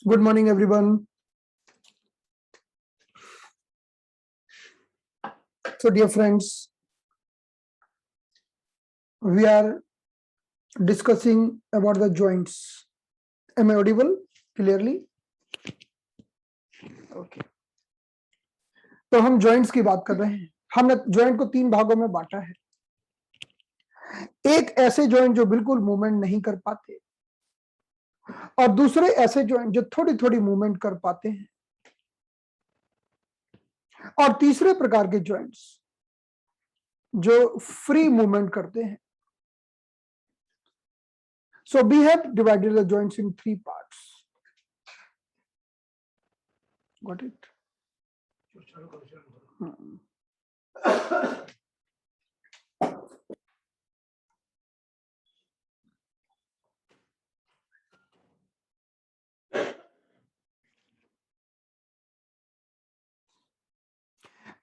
Good morning, everyone. So, dear friends, we are discussing about the joints. Am I audible clearly? Okay. तो हम joints की बात कर रहे हैं. हमने joint को 3 भागों में बांटा है. एक ऐसे joint जो बिल्कुल मूवमेंट नहीं कर पाते और दूसरे ऐसे joint जो थोड़ी थोड़ी मूवमेंट कर पाते हैं और तीसरे प्रकार के joints जो फ्री मूवमेंट करते हैं. So we have divided the joints in 3 parts. Got it?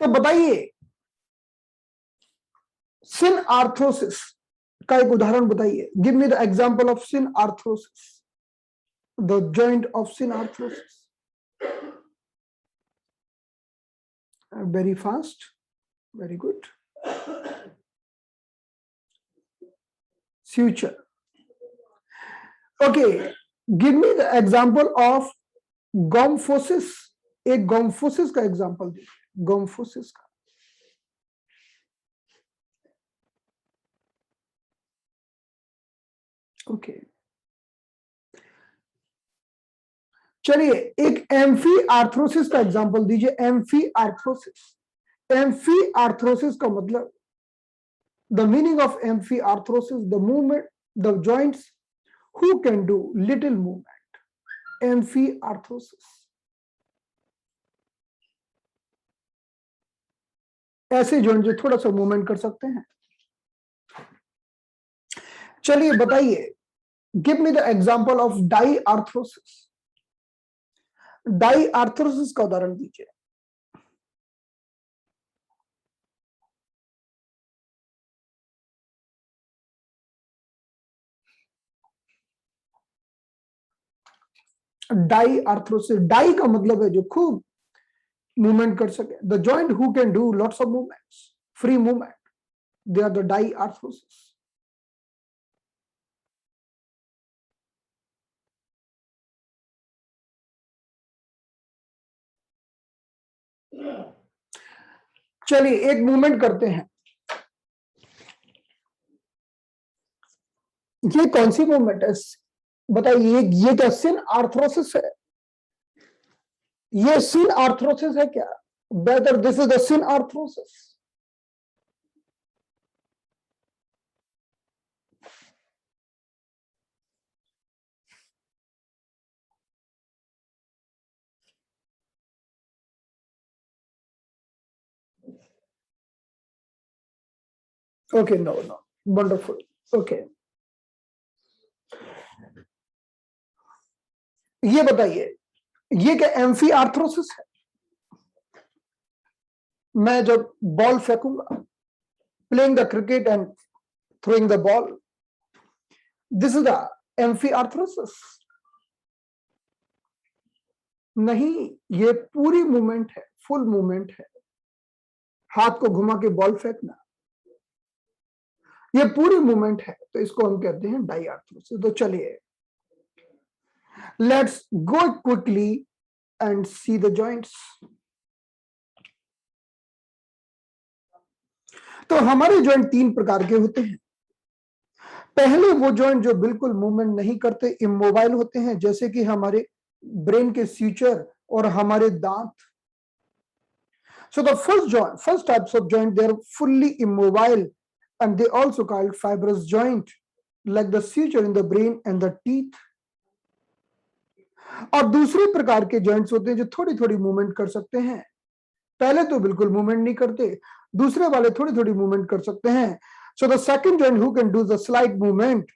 तो बताइए, सिन आर्थ्रोसिस का एक उदाहरण बताइए. Give me the example of synarthrosis, the joint of synarthrosis. Very fast, very good. Future. Okay, give me the example of gomphosis. एक gomphosis का example दीजिए. गोम्फोसिस का. ओके, चलिए एक एम्फी आर्थ्रोसिस का एग्जांपल दीजिए. Amphi arthrosis. एम्फी आर्थ्रोसिस का मतलब, the meaning of amphi arthrosis, the movement, the joints who can do little movement. Amphi arthrosis. ऐसे जॉइंट जो थोड़ा सा मूवमेंट कर सकते हैं. चलिए बताइए, give me the example of diarthrosis. Diarthrosis का उदाहरण दीजिए. डाई आर्थ्रोसिस, डाई का मतलब है जो खूब मूवमेंट कर सके. The joint who can do lots of movements, free movement, they are the diarthrosis. चलिए एक मूवमेंट करते हैं. ये कौन सी मूवमेंट है बताइए. ये क्या सिन आर्थ्रोसिस है? ये सिन आर्थ्रोसिस है क्या? Better this is the synarthrosis. Okay, no no, wonderful. Okay, ये बताइए, ये क्या एम्फी आर्थ्रोसिस है? मैं जब बॉल फेंकूंगा, playing the cricket and throwing the ball, this is the amphi arthrosis. नहीं, ये पूरी मूवमेंट है, फुल मूवमेंट है. हाथ को घुमा के बॉल फेंकना, ये पूरी मूवमेंट है, तो इसको हम कहते हैं डाई आर्थ्रोसिस. तो चलिए let's go quickly and see the joints. तो हमारे जॉइंट 3 प्रकार के होते हैं. पहले वो जॉइंट जो बिल्कुल मूवमेंट नहीं करते, इमोबाइल होते हैं, जैसे कि हमारे ब्रेन के सूचर और हमारे दांत. So the first types of joint, they are fully immobile and they also called fibrous joint, like the suture in the brain and the teeth. और दूसरे प्रकार के जॉइंट्स होते हैं जो थोड़ी थोड़ी मूवमेंट कर सकते हैं. पहले तो बिल्कुल मूवमेंट नहीं करते, दूसरे वाले थोड़ी थोड़ी मूवमेंट कर सकते हैं. So the second joint who can do the slight movement,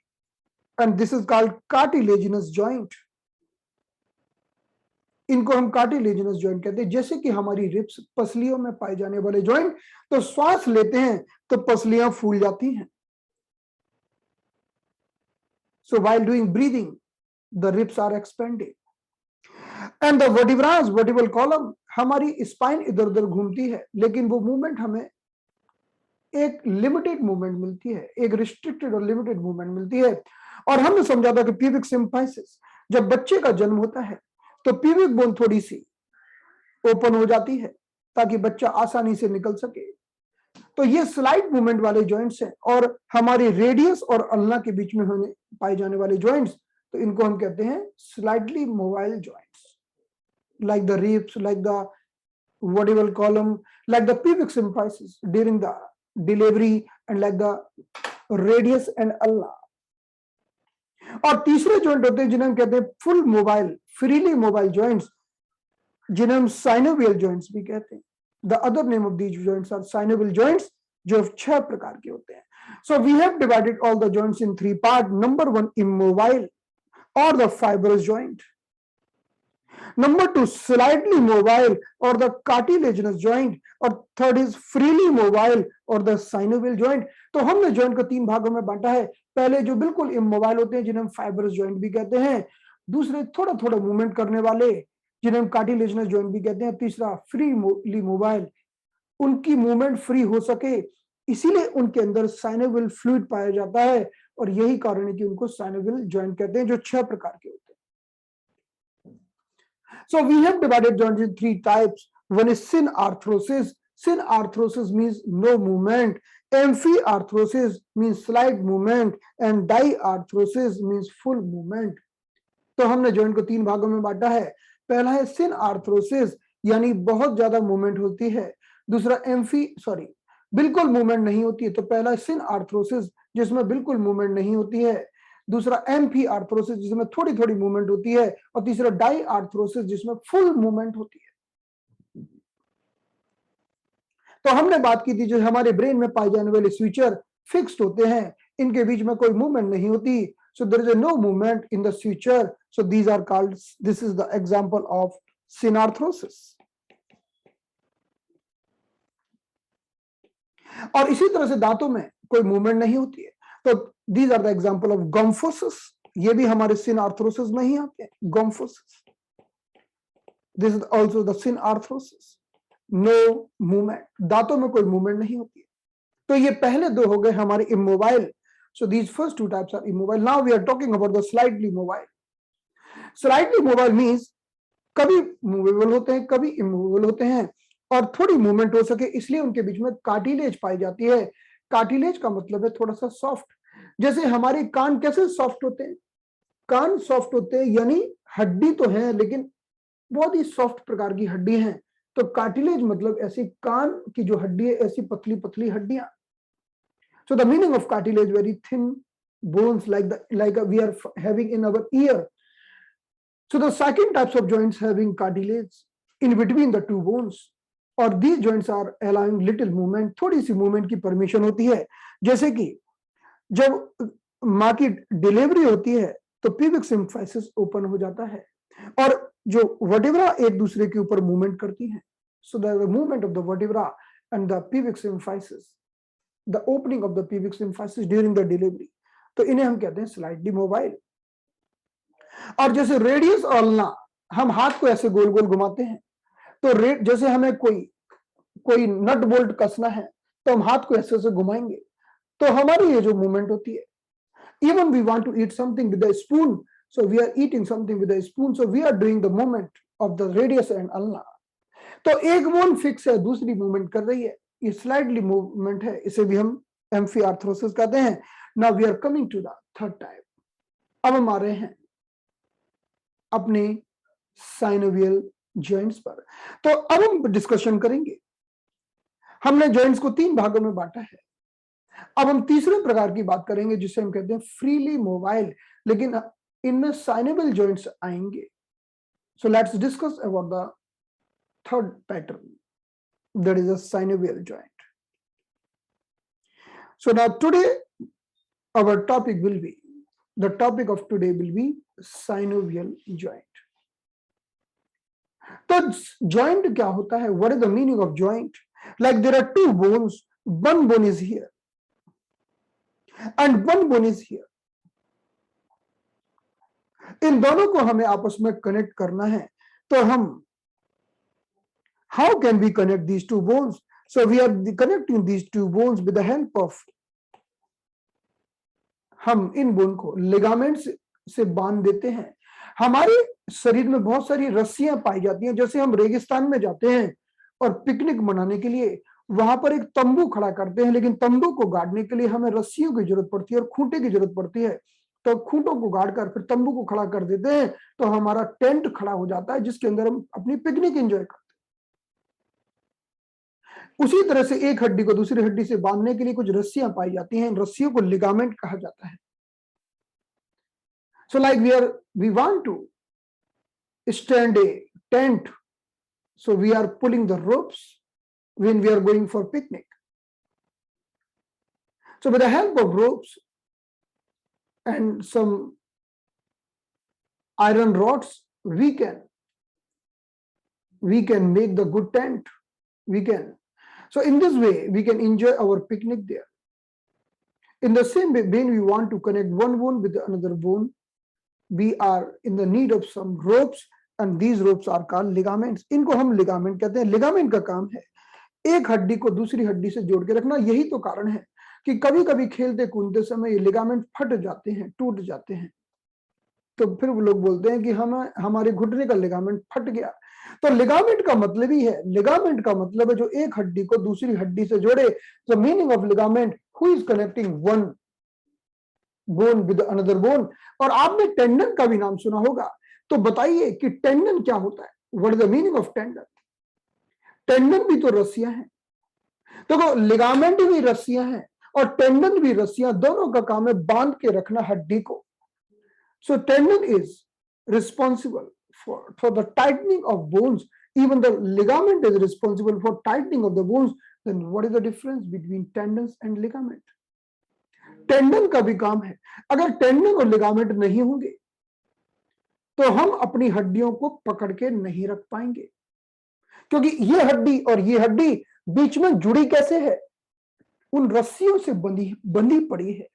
and this is called cartilaginous joint. इनको हम कार्टिलेजिनस जॉइंट कहते हैं. जैसे कि हमारी रिब्स, पसलियों में पाए जाने वाले जॉइंट, तो श्वास लेते हैं तो पसलियां फूल जाती हैं. So while doing breathing, the ribs are expanded. And the vertebras vertebral column, हमारी स्पाइन इधर उधर घूमती है, लेकिन वो मूवमेंट हमें एक लिमिटेड मूवमेंट मिलती है, एक रिस्ट्रिक्टेड और लिमिटेड मूवमेंट मिलती है। और हमने समझा था कि प्यूबिक सिम्फाइसिस, जब बच्चे का जन्म होता है तो प्यूबिक बोन थोड़ी सी ओपन हो जाती है ताकि बच्चा आसानी से निकल सके। तो ये स्लाइड मूवमेंट वाले जॉइंट्स हैं, और हमारे रेडियस और अल्ना के बीच में होने पाए जाने वाले जॉइंट्स, तो इनको हम कहते हैं slightly mobile joints, like the ribs, like the vertebral column, like the pubic symphysis during the delivery, and like the radius and ulna. और तीसरे जॉइंट होते हैं जिन्हें हम कहते हैं full mobile, freely mobile joints, जिन्हें हम साइनोवियल जॉइंट्स भी कहते हैं। The other name of these joints are synovial joints, जो 6 प्रकार के होते हैं। So we have divided all the joints in 3 part. Number 1 immobile और the fibrous joint, number 2 slightly mobile or the cartilaginous joint, और थर्ड इज फ्रीली मोबाइल और the synovial joint. तो हमने जॉइंट को 3 भागों में बांटा है। पहले जो बिल्कुल इमोबाइल होते हैं जिन्हें हम फाइब्रस जॉइंट भी कहते हैं, दूसरे थोड़ा थोड़ा मूवमेंट करने वाले जिन्हें हम कार्टिलेजिनस जॉइंट भी कहते हैं, तीसरा फ्रीली मोबाइल, उनकी मूवमेंट फ्री हो सके इसीलिए उनके अंदर साइनोवियल फ्लूइड पाया जाता है, और यही कारण है कि उनको साइनोवियल जॉइंट कहते हैं, जो 6 प्रकार के होते हैं। So we have divided joints in 3 types. One is synarthrosis. Synarthrosis means no movement. Amphiarthrosis means slight movement, and diarthrosis means full movement. तो हमने जॉइंट को 3 भागों में बांटा है। पहला है सिनआर्थ्रोसिस, यानी बहुत ज्यादा मूवमेंट होती है। दूसरा बिल्कुल मूवमेंट नहीं होती है, तो पहला सिनआर्थ्रोसिस जिसमें बिल्कुल मूवमेंट नहीं होती है। दूसरा एम्फी आर्थ्रोसिस जिसमें थोड़ी थोड़ी मूवमेंट होती है, और तीसरा डाई आर्थ्रोसिस जिसमें फुल मूवमेंट होती है। तो हमने बात की थी जो हमारे ब्रेन में पाए जाने वाले स्विचर फिक्स्ड होते हैं, इनके बीच में कोई मूवमेंट नहीं होती, so there is no movement in the suture, so this is the example of synarthrosis. और इसी तरह से दांतों में कोई मूवमेंट नहीं होती है, तो these are the example of gomphosis, ये भी हमारे synarthrosis में ही आते हैं। gomphosis, this is also the synarthrosis, no movement, दांतों में कोई मूवमेंट नहीं होती है। तो ये पहले 2 हो गए हमारे immobile. So these first 2 types are immobile. Now we are talking about the slightly mobile. Slightly mobile means कभी मूवेबल होते हैं, कभी इमूवेबल होते हैं, और थोड़ी मूवमेंट हो सके इसलिए उनके बीच में कार्टिलेज पाई जाती है। कार्टिलेज का मतलब है थोड़ा सा सॉफ्ट, जैसे हमारे कान कैसे सॉफ्ट होते हैं, कान सॉफ्ट होते हैं यानी हड्डी तो है लेकिन बहुत ही सॉफ्ट प्रकार की हड्डी है। तो कार्टिलेज मतलब ऐसी कान की जो हड्डी है, ऐसी पतली पतली हड्डियां। So the meaning of cartilage, very thin bones like we are having in our ear. So the second types of joints having cartilage in between the 2 bones, or these joints are allowing little movement, थोड़ी सी movement की permission होती है। जैसे कि जब माँ की delivery होती है तो प्यूबिक सिम्फाइसिस ओपन हो जाता है, और जो वर्टिब्रा एक दूसरे के ऊपर मूवमेंट करती हैं। So the movement of the vertebra and the pubic symphysis, the opening of the pubic symphysis during the delivery, तो इन्हें हम कहते हैं स्लाइडली मोबाइल। और जैसे रेडियस और अल्ना, हम हाथ को ऐसे गोल गोल घुमाते हैं, तो जैसे हमें कोई नट बोल्ट कसना है तो हम हाथ को ऐसे ऐसे घुमाएंगे, तो हमारी ये जो मूवमेंट होती है। Even we want to eat something with a spoon, so we are eating something with a spoon, so we are doing the movement of the radius and ulna. तो एक बोन फिक्स है, दूसरी movement कर रही है, ये slightly movement है, इसे भी हम एम्फीआर्थ्रोसिस कहते हैं। Now we are coming to the third type. अब हम आ रहे हैं अपने साइनोवियल जॉइंट्स पर। तो अब हम डिस्कशन करेंगे, हमने जॉइंट्स को 3 भागों में बांटा है। अब हम तीसरे प्रकार की बात करेंगे जिसे हम कहते हैं फ्रीली मोबाइल, लेकिन इनमें साइनोवियल जॉइंट्स आएंगे। So let's discuss about the third pattern, that is a synovial joint. So now today our topic will be, the topic of today will be synovial joint. तो joint क्या होता है, what is the meaning of joint? Like there are 2 bones, one bone is here and one bone is here. इन दोनों को हमें आपस में connect करना है, तो हम how can we connect these two bones? So we are connecting these two bones with the help of, हम इन बोन को लिगामेंट्स से बांध देते हैं। हमारे शरीर में बहुत सारी रस्सियां पाई जाती हैं। जैसे हम रेगिस्तान में जाते हैं और पिकनिक मनाने के लिए वहां पर एक तंबू खड़ा करते हैं, लेकिन तंबू को गाड़ने के लिए हमें रस्सियों की जरूरत पड़ती है और खूंटे की जरूरत पड़ती है। तो खूंटों को गाड़कर फिर तंबू को खड़ा कर देते हैं, तो हमारा टेंट खड़ा हो जाता है जिसके अंदर हम अपनी पिकनिक एंजॉय करते हैं। उसी तरह से एक हड्डी को दूसरी हड्डी से बांधने के लिए कुछ रस्सियां पाई जाती हैं। इन रस्सियों को लिगामेंट कहा जाता है। So like we want to stand a tent, so we are pulling the ropes when we are going for picnic. So with the help of ropes and some iron rods, we can make the good tent. So in this way we can enjoy our picnic there. In the same way, when we want to connect one bone with another bone, we are in the need of some ropes, and these ropes are called ligaments. इनको हम ligament कहते हैं। Ligament का काम है एक हड्डी को दूसरी हड्डी से जोड़ के रखना। यही तो कारण है कि कभी कभी खेलते कूदते समय ये लिगामेंट फट जाते हैं, टूट जाते हैं, तो फिर वो लोग बोलते हैं कि हमारे घुटने का लिगामेंट फट गया। तो लिगामेंट का मतलब ही है, लिगामेंट का मतलब है जो एक हड्डी को दूसरी हड्डी से जोड़े। The meaning of ligament, who is connecting one bone with another bone. और आपने टेंडन का भी नाम सुना होगा, तो बताइए कि टेंडन क्या होता है? What is the meaning of tendon? Tendon भी तो रस्सियां हैं। देखो, लिगामेंट भी रस्सियां हैं और टेंडन भी रस्सियां, दोनों का काम है बांध के रखना हड्डी को। So tendon is responsible for the tightening of bones. Even the ligament is responsible for tightening of the bones. Then what is the difference between tendons and ligament? Tendon का भी काम है। अगर टेंडन और लिगामेंट नहीं होंगे तो हम अपनी हड्डियों को पकड़ के नहीं रख पाएंगे, क्योंकि ये हड्डी और ये हड्डी बीच में जुड़ी कैसे है? उन रस्सियों से बंधी पड़ी है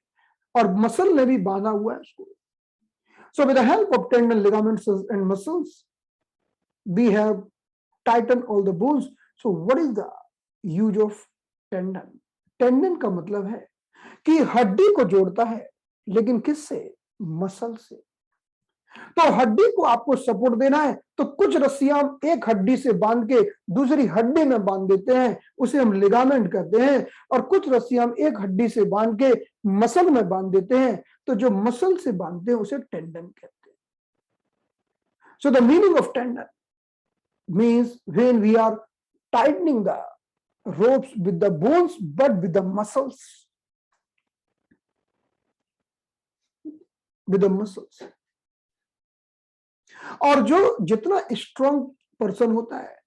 और मसल ने भी बांधा हुआ है उसको। So with the help of tendon, ligaments and muscles, we have tightened all the bones. So what is the use of tendon? Tendon का मतलब है कि हड्डी को जोड़ता है, लेकिन किससे? मसल से। तो हड्डी को आपको सपोर्ट देना है तो कुछ रस्सियां एक हड्डी से बांध के दूसरी हड्डी में बांध देते हैं, उसे हम लिगामेंट कहते हैं। और कुछ रस्सियां एक हड्डी से बांध के मसल में बांध देते हैं, तो जो मसल से बांधते हैं उसे टेंडन कहते हैं। So the meaning of tendon means when we are tightening the ropes with the bones but with the muscles, और जो जितना स्ट्रॉन्ग पर्सन होता है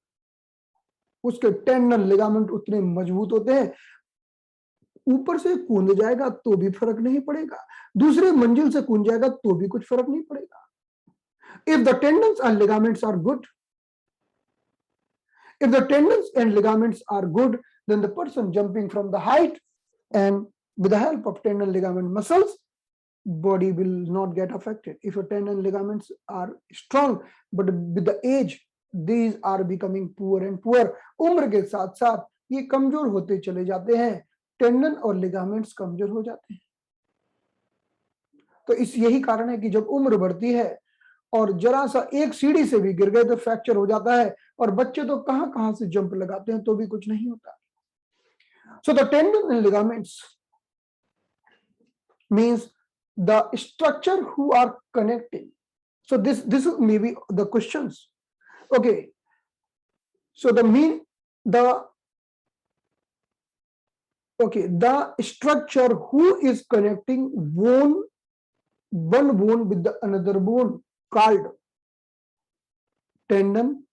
उसके टेंडन लिगामेंट उतने मजबूत होते हैं। ऊपर से कूद जाएगा तो भी फर्क नहीं पड़ेगा, दूसरे मंजिल से कूद जाएगा तो भी कुछ फर्क नहीं पड़ेगा। If the tendons and ligaments are good, if the tendons and ligaments are good, then the person jumping from the height and with the help of tendon, ligament, muscles, body will not get affected. If your tendon ligaments are strong, but with the age, these are becoming poor and poor. उम्र के साथ साथ ये कमजोर होते चले जाते हैं, टेंडन और लिगामेंट्स कमजोर हो जाते हैं। तो इस यही कारण है कि जब उम्र बढ़ती है और जरा सा एक सीढ़ी से भी गिर गए तो फ्रैक्चर हो जाता है, और बच्चे तो कहां कहां से जंप लगाते हैं तो भी कुछ नहीं होता। So the tendon and ligaments means the structure who are connecting. So this may be the questions. Okay, so the structure who is connecting one bone with the another bone called tendon,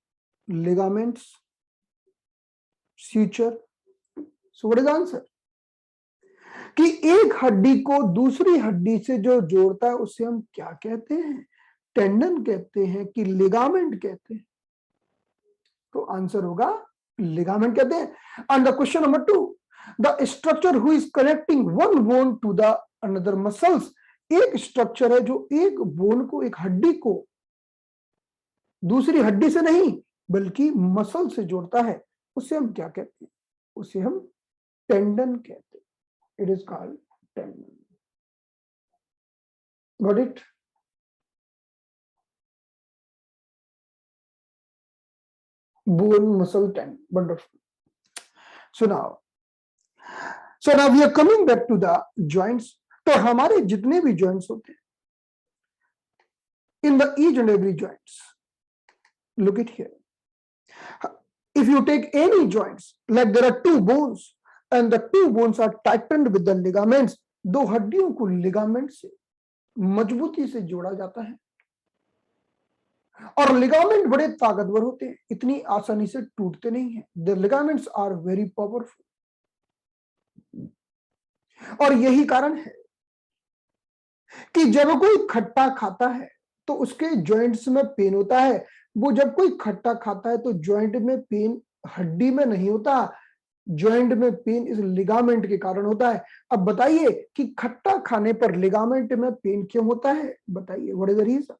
ligaments, suture. So what is the answer? कि एक हड्डी को दूसरी हड्डी से जो जोड़ता है उसे हम क्या कहते हैं? टेंडन कहते हैं कि लिगामेंट कहते हैं? तो आंसर होगा लिगामेंट कहते हैं। And the question number 2, the structure who is connecting one bone to the another muscles. एक स्ट्रक्चर है जो एक बोन को, एक हड्डी को दूसरी हड्डी से नहीं बल्कि मसल से जोड़ता है, उसे हम क्या कहते हैं? उसे हम टेंडन कहते हैं। It is called tendon. Got it? Bone muscle tendon, wonderful. So now we are coming back to the joints. तो हमारे जितने भी जॉइंट्स होते हैं, in the each and every joints, look it here. If you take any joints, like there are two bones and the two bones are tightened with the ligaments, दो हड्डियों को ligament से मजबूती से जोड़ा जाता है, और लिगामेंट बड़े ताकतवर होते हैं, इतनी आसानी से टूटते नहीं हैं। The ligaments are very powerful. और यही कारण है कि जब कोई खट्टा खाता है तो उसके जॉइंट्स में पेन होता है। वो जब कोई खट्टा खाता है तो जॉइंट में पेन हड्डी में नहीं होता, जॉइंट में पेन इस लिगामेंट के कारण होता है। अब बताइए कि खट्टा खाने पर लिगामेंट में पेन क्यों होता है? बताइए, what is the reason?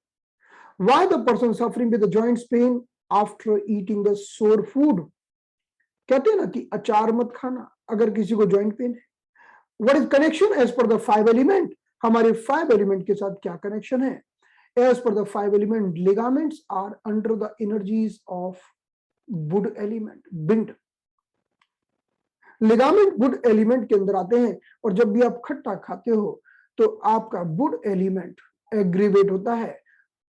Why the person suffering with the joints pain after eating the sour food? कहते हैं ना कि अचार मत खाना अगर किसी को जॉइंट पेन है। What is connection as per the 5 element? हमारे 5 एलिमेंट के साथ क्या कनेक्शन है? As per the 5 element, ligaments are under the energies of wood element, bind. Ligament would element के अंदर आते हैं, और जब भी आप खट्टा खाते हो तो आपका वुड एलिमेंट एग्रीवेट होता है,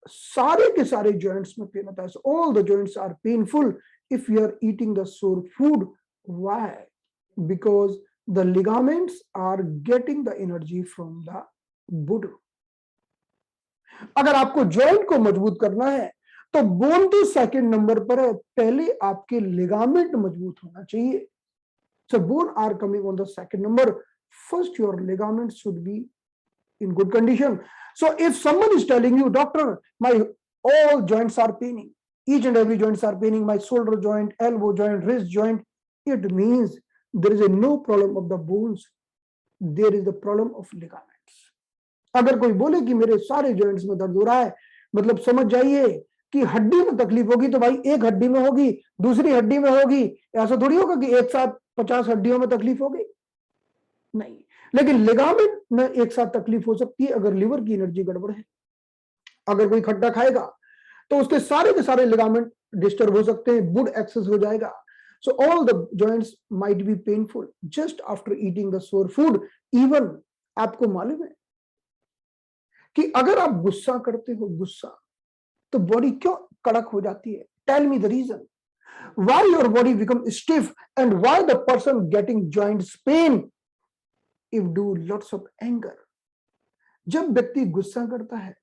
सारे के सारे जॉइंट्स में पेन होता है। So all the joints are painful if you are eating the sore food. Why? Because the ligaments are getting the energy from the wood. अगर आपको जॉइंट को मजबूत करना है तो बोन तो सेकंड नंबर पर है, पहले आपके लिगामेंट मजबूत होना चाहिए। So bone are coming on the second number. First your ligament should be in good condition. So if someone is telling you, doctor my all joints are paining, each and every joints are paining, my shoulder joint, elbow joint, wrist joint, it means there is a no problem of the bones, there is the problem of ligaments. अगर कोई बोले कि मेरे सारे joints में दर्द हो रहा है, मतलब समझ जाइए कि हड्डी में तकलीफ होगी तो भाई एक हड्डी में होगी, दूसरी हड्डी में होगी। ऐसा थोड़ी होगा कि एक साथ 50 हड्डियों में तकलीफ होगी, नहीं। लेकिन लिगामेंट में एक साथ तकलीफ हो सकती है अगर लिवर की एनर्जी गड़बड़ है। अगर कोई खट्टा खाएगा तो उसके सारे के सारे लिगामेंट डिस्टर्ब हो सकते हैं, वुड एक्सेस हो जाएगा। So all the joints might be painful just after eating the sour food. Even आपको मालूम है कि अगर आप गुस्सा करते हो, गुस्सा, तो बॉडी क्यों कड़क हो जाती है? Tell me the reason why your body become stiff and why the person getting joints pain if do lots of anger. जब व्यक्ति गुस्सा करता है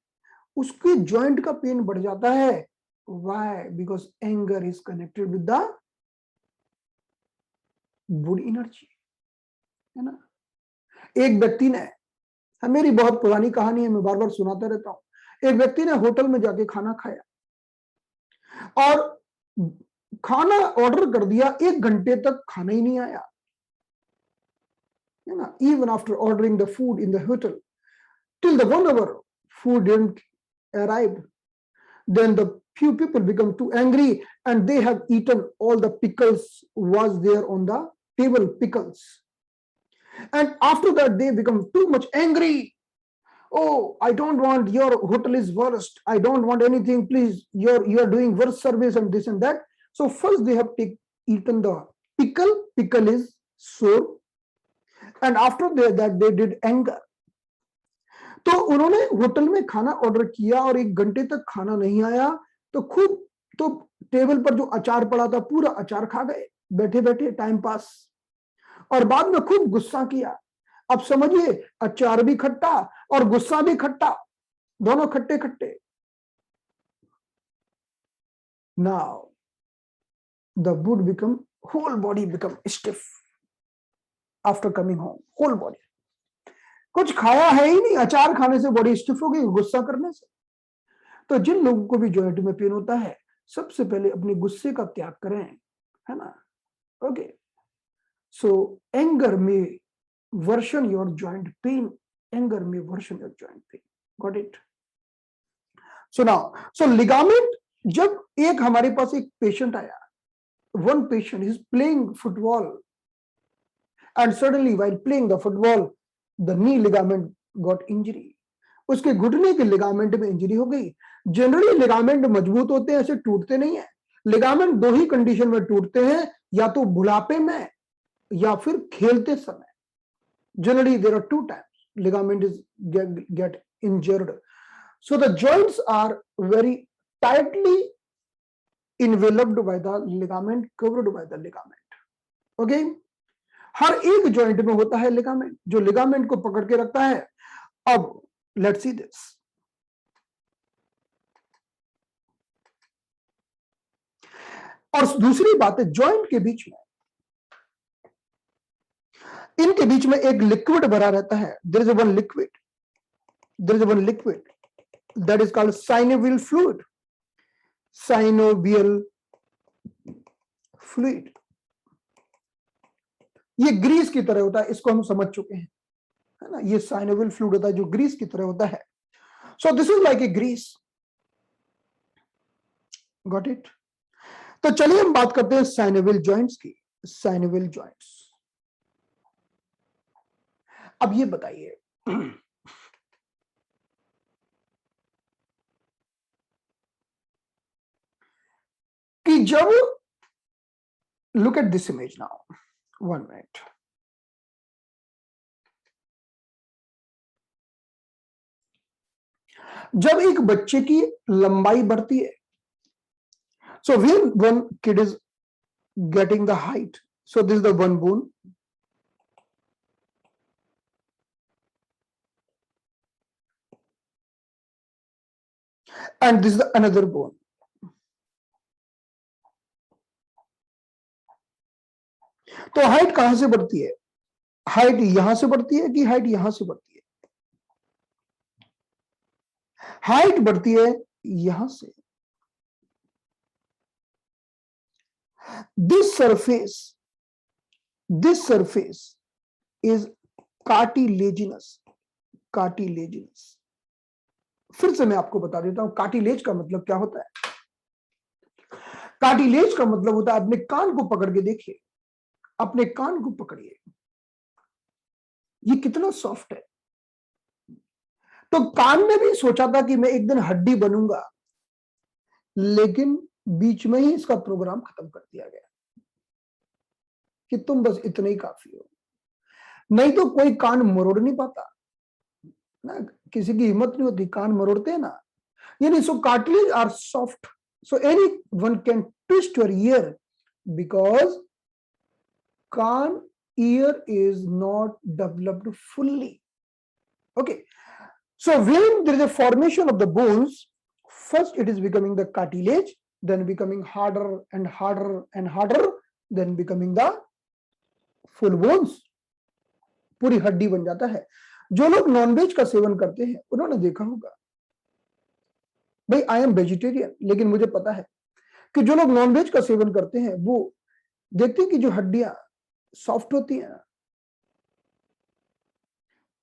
उसके जॉइंट का पेन बढ़ जाता है। Why? Because anger is connected with the wood energy, है ना। एक व्यक्ति ने, मेरी बहुत पुरानी कहानी है, मैं बार बार सुनाता रहता हूं। एक व्यक्ति ने होटल में जाके खाना खाया और खाना ऑर्डर कर दिया, 1 घंटे तक खाना ही नहीं आया, है ना। Even after ordering the food in the hotel till the 1 hour food didn't arrive, then the few people become too angry and they have eaten all the pickles was there on the table, pickles. And after that they become too much angry. Oh, I don't want, your hotel is worst, I don't want anything, please, you're doing worse service and this and that. So first they have eaten the pickle is sour, and after that they did anger. तो उन्होंने hotel में खाना order किया और 1 घंटे तक खाना नहीं आया, तो खूब, तो टेबल पर जो अचार पड़ा था पूरा अचार खा गए बैठे बैठे, टाइम पास, और बाद में खूब गुस्सा किया। अब समझिए, अचार भी खट्टा और गुस्सा भी खट्टा, दोनों खट्टे खट्टे। Now the would become, whole body become stiff after coming home, whole body. कुछ खाया है ही नहीं, अचार खाने से बॉडी स्टिफ हो गई, गुस्सा करने से। तो जिन लोगों को भी जॉइंट में पेन होता है, सबसे पहले अपने गुस्से का त्याग करें, है ना। ओके, सो एंगर में version your joint pain, anger में version your joint pain. Got it? So now, so ligament जब एक हमारे पास एक पेशेंट आया, one patient is playing football and suddenly while playing the football the knee ligament got injury, उसके घुटने के ligament में इंजरी हो गई। जनरली लिगामेंट मजबूत होते हैं, ऐसे टूटते नहीं है। लिगामेंट दो ही कंडीशन में टूटते हैं, या तो बुढ़ापे में या फिर खेलते समय। Generally there are two times ligament is get injured, so the joints are very tightly enveloped by the ligament, covered by the ligament. Okay, हर एक जॉइंट में होता है लिगामेंट, जो लिगामेंट को पकड़ के रखता है। अब लेट्स सी दिस, और दूसरी बात है जॉइंट के बीच में, इनके बीच में एक लिक्विड भरा रहता है। There is one liquid, there is one liquid that is called synovial fluid, synovial fluid. ये ग्रीस की तरह होता है, इसको हम समझ चुके हैं, है ना। ये साइनोवियल फ्लूइड होता है जो ग्रीस की तरह होता है। So this is like a grease, got it. तो चलिए हम बात करते हैं साइनोवियल जॉइंट्स की। साइनोवियल जॉइंट्स, अब ये बताइए कि जब, look at this image now, 1 minute. जब एक बच्चे की लंबाई बढ़ती है, so when one kid is getting the height, so this is the one bone, and this is the another bone. तो हाइट कहां से बढ़ती है? हाइट यहां से बढ़ती है कि हाइट यहां से बढ़ती है? हाइट बढ़ती है यहां से। This surface is cartilaginous. Cartilaginous, फिर से मैं आपको बता देता हूं कार्टिलेज का मतलब क्या होता है। कार्टिलेज का मतलब होता है, अपने कान को पकड़ के देखिए, अपने कान को पकड़िए, ये कितना सॉफ्ट है। तो कान में भी सोचा था कि मैं एक दिन हड्डी बनूंगा, लेकिन बीच में ही इसका प्रोग्राम खत्म कर दिया गया कि तुम बस इतने ही काफी हो। नहीं तो कोई कान मरोड़ नहीं पाता ना, किसी की हिम्मत नहीं होती, कान मरोड़ते हैं ना। यानी so cartilage are soft, so any one can twist your ear, because कान ear is not developed fully. Okay, so when there is a formation of the bones, first it is becoming the cartilage, then becoming harder and harder and harder, then becoming the full bones, पूरी हड्डी बन जाता है। जो लोग nonveg का seven करते हैं उन्होंने देखा होगा, भाई आई एम वेजिटेरियन, लेकिन मुझे पता है कि जो लोग नॉनवेज का सेवन करते हैं वो देखते हैं कि जो हड्डियां सॉफ्ट होती है ना,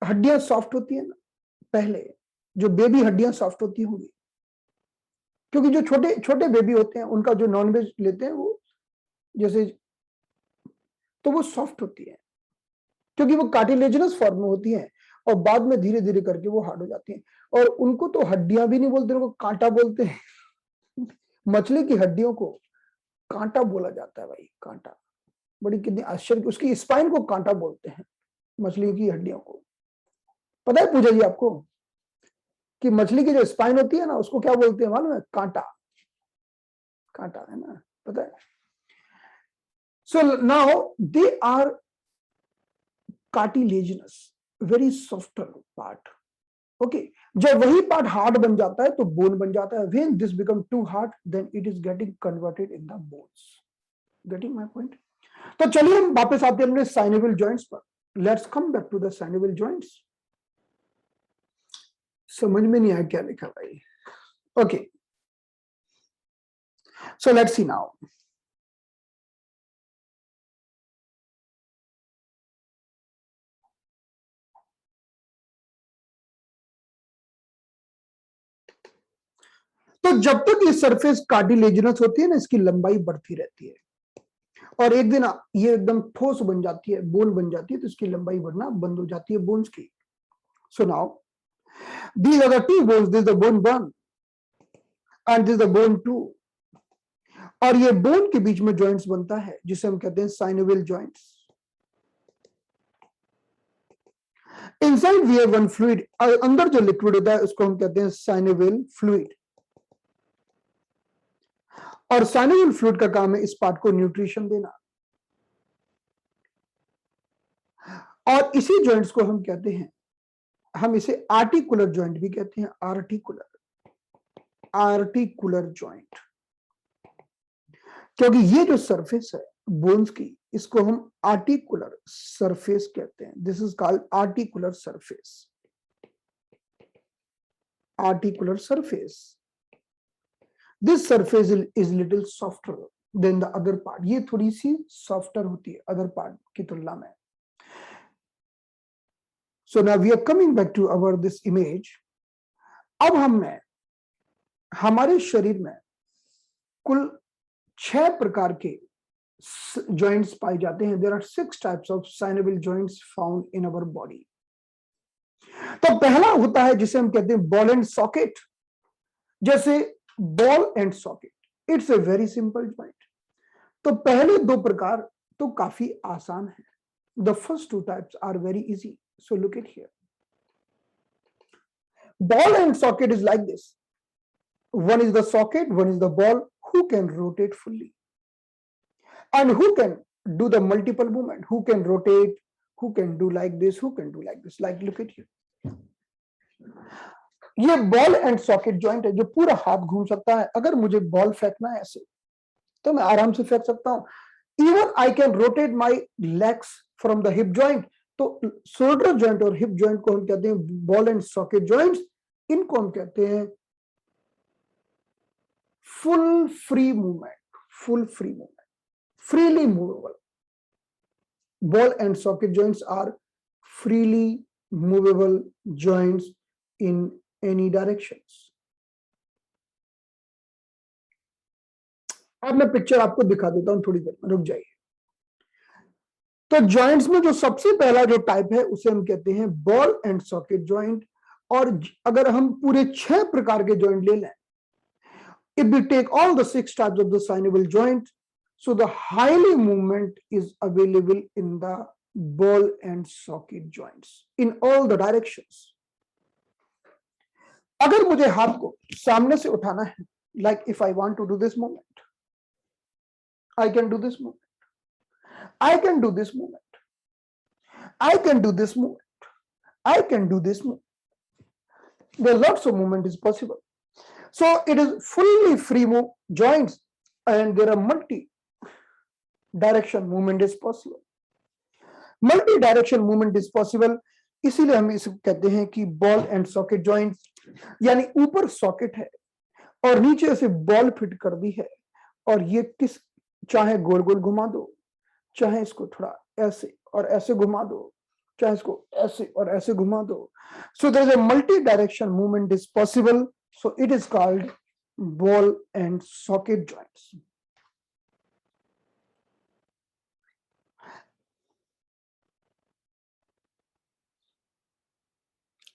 हड्डियां सॉफ्ट होती है ना, पहले जो बेबी हड्डियां सॉफ्ट होती होंगी, क्योंकि जो छोटे छोटे बेबी होते हैं उनका जो नॉनवेज लेते हैं वो जैसे, तो वो सॉफ्ट होती है क्योंकि वो कार्टिलेजिनस फॉर्म में होती है, और बाद में धीरे धीरे करके वो हार्ड हो जाती हैं। और उनको तो हड्डियां भी नहीं बोलते, उनको कांटा बोलते हैं। मछली की हड्डियों को कांटा बोला जाता है भाई, कांटा। बड़ी कितनी आश्चर्य, उसकी स्पाइन को कांटा बोलते हैं, मछली की हड्डियों को। पता है पूजा जी आपको कि मछली की जो स्पाइन होती है ना उसको क्या बोलते हैं मालूम है? कांटा, कांटा, है ना, पता है। So now they are cartilaginous, very softer part. Okay, जब वही पार्ट हार्ड बन जाता है तो बोन बन जाता है। When this become too hard then it is getting converted in the bones. Getting my point? तो चलिए हम वापस आते हैं अपने साइनोवियल जॉइंट्स पर। Let's come back to the synovial joints. समझ में नहीं आया क्या लिखा भाई? Okay, so let's see now. तो जब तक ये सरफेस कार्टिलेजिनस होती है ना, इसकी लंबाई बढ़ती रहती है, और एक दिन ये एकदम ठोस बन जाती है, बोन बन जाती है, तो इसकी लंबाई बढ़ना बंद हो जाती है बोन्स की. So now these are the two bones, this is the bone 1 and this is the bone 2. और ये बोन के बीच में जॉइंट्स बनता है जिसे हम कहते हैं synovial joints. Inside we have one fluid, अंदर जो लिक्विड होता है उसको हम कहते हैं साइनोवियल फ्लूइड. और साइनोवियल फ्लूइड का काम है इस पार्ट को न्यूट्रिशन देना. और इसी जॉइंट्स को हम कहते हैं, हम इसे आर्टिकुलर जॉइंट भी कहते हैं. आर्टिकुलर जॉइंट, क्योंकि ये जो सरफेस है बोन्स की, इसको हम आर्टिकुलर सरफेस कहते हैं. This is called articular surface. Articular surface, this surface is little softer then the other part. ये थोड़ी सी सॉफ्टर होती है अदर पार्ट की तुलना में. So now we are coming back to our this image. अब हमने हमारे शरीर में कुल 6 प्रकार के joints पाए जाते हैं. There are 6 types of synovial joints found in our body. तो पहला होता है जिसे हम कहते हैं ball and socket. जैसे ball and socket, it's a very simple joint. तो पहले 2 प्रकार तो काफी आसान है. The first 2 types are very easy. So look at here. Ball and socket is like this. One is the socket, one is the ball. Who can rotate fully? And who can do the multiple movement? Who can rotate? Who can do like this? Who can do like this? Like look at here. ये ball and socket joint है जो पूरा हाथ घूम सकता है. अगर मुझे बॉल फेंकना है ऐसे तो मैं आराम से फेंक सकता हूं. Even I can rotate my legs from the hip joint. तो शोल्डर जॉइंट और हिप जॉइंट को हम कहते हैं बॉल एंड सॉकेट जॉइंट्स. इनको हम कहते हैं full free movement, freely movable. Ball and socket joints are freely movable joints in any directions. अब मैं पिक्चर आपको दिखा देता हूं, थोड़ी देर में रुक जाइए. तो जॉइंट्स में जो सबसे पहला जो टाइप है उसे हम कहते हैं बॉल एंड सॉकेट जॉइंट. और अगर हम पूरे 6 प्रकार के जॉइंट ले लें, if we take all the 6 types of the synovial joint, so the highly movement is available in the ball and socket joints in all the directions. अगर मुझे हाथ को सामने से उठाना है, like if I want to do this movement, I can do this movement. I can do this movement. I can do this movement. I can do this movement. There are lots of movement is possible. So it is fully free move joints, and there are multi-direction movement is possible. Multi-direction movement is possible. इसीलिए हम इसे कहते हैं कि ball and socket joint. यानी ऊपर socket है और नीचे से बॉल फिट कर दी है, और ये किस चाहे गोल गोल घुमा दो, चाहे इसको थोड़ा ऐसे और ऐसे घुमा दो, चाहे इसको ऐसे और ऐसे घुमा दो. So there is a multi-direction movement is possible. So it is called ball and socket joints.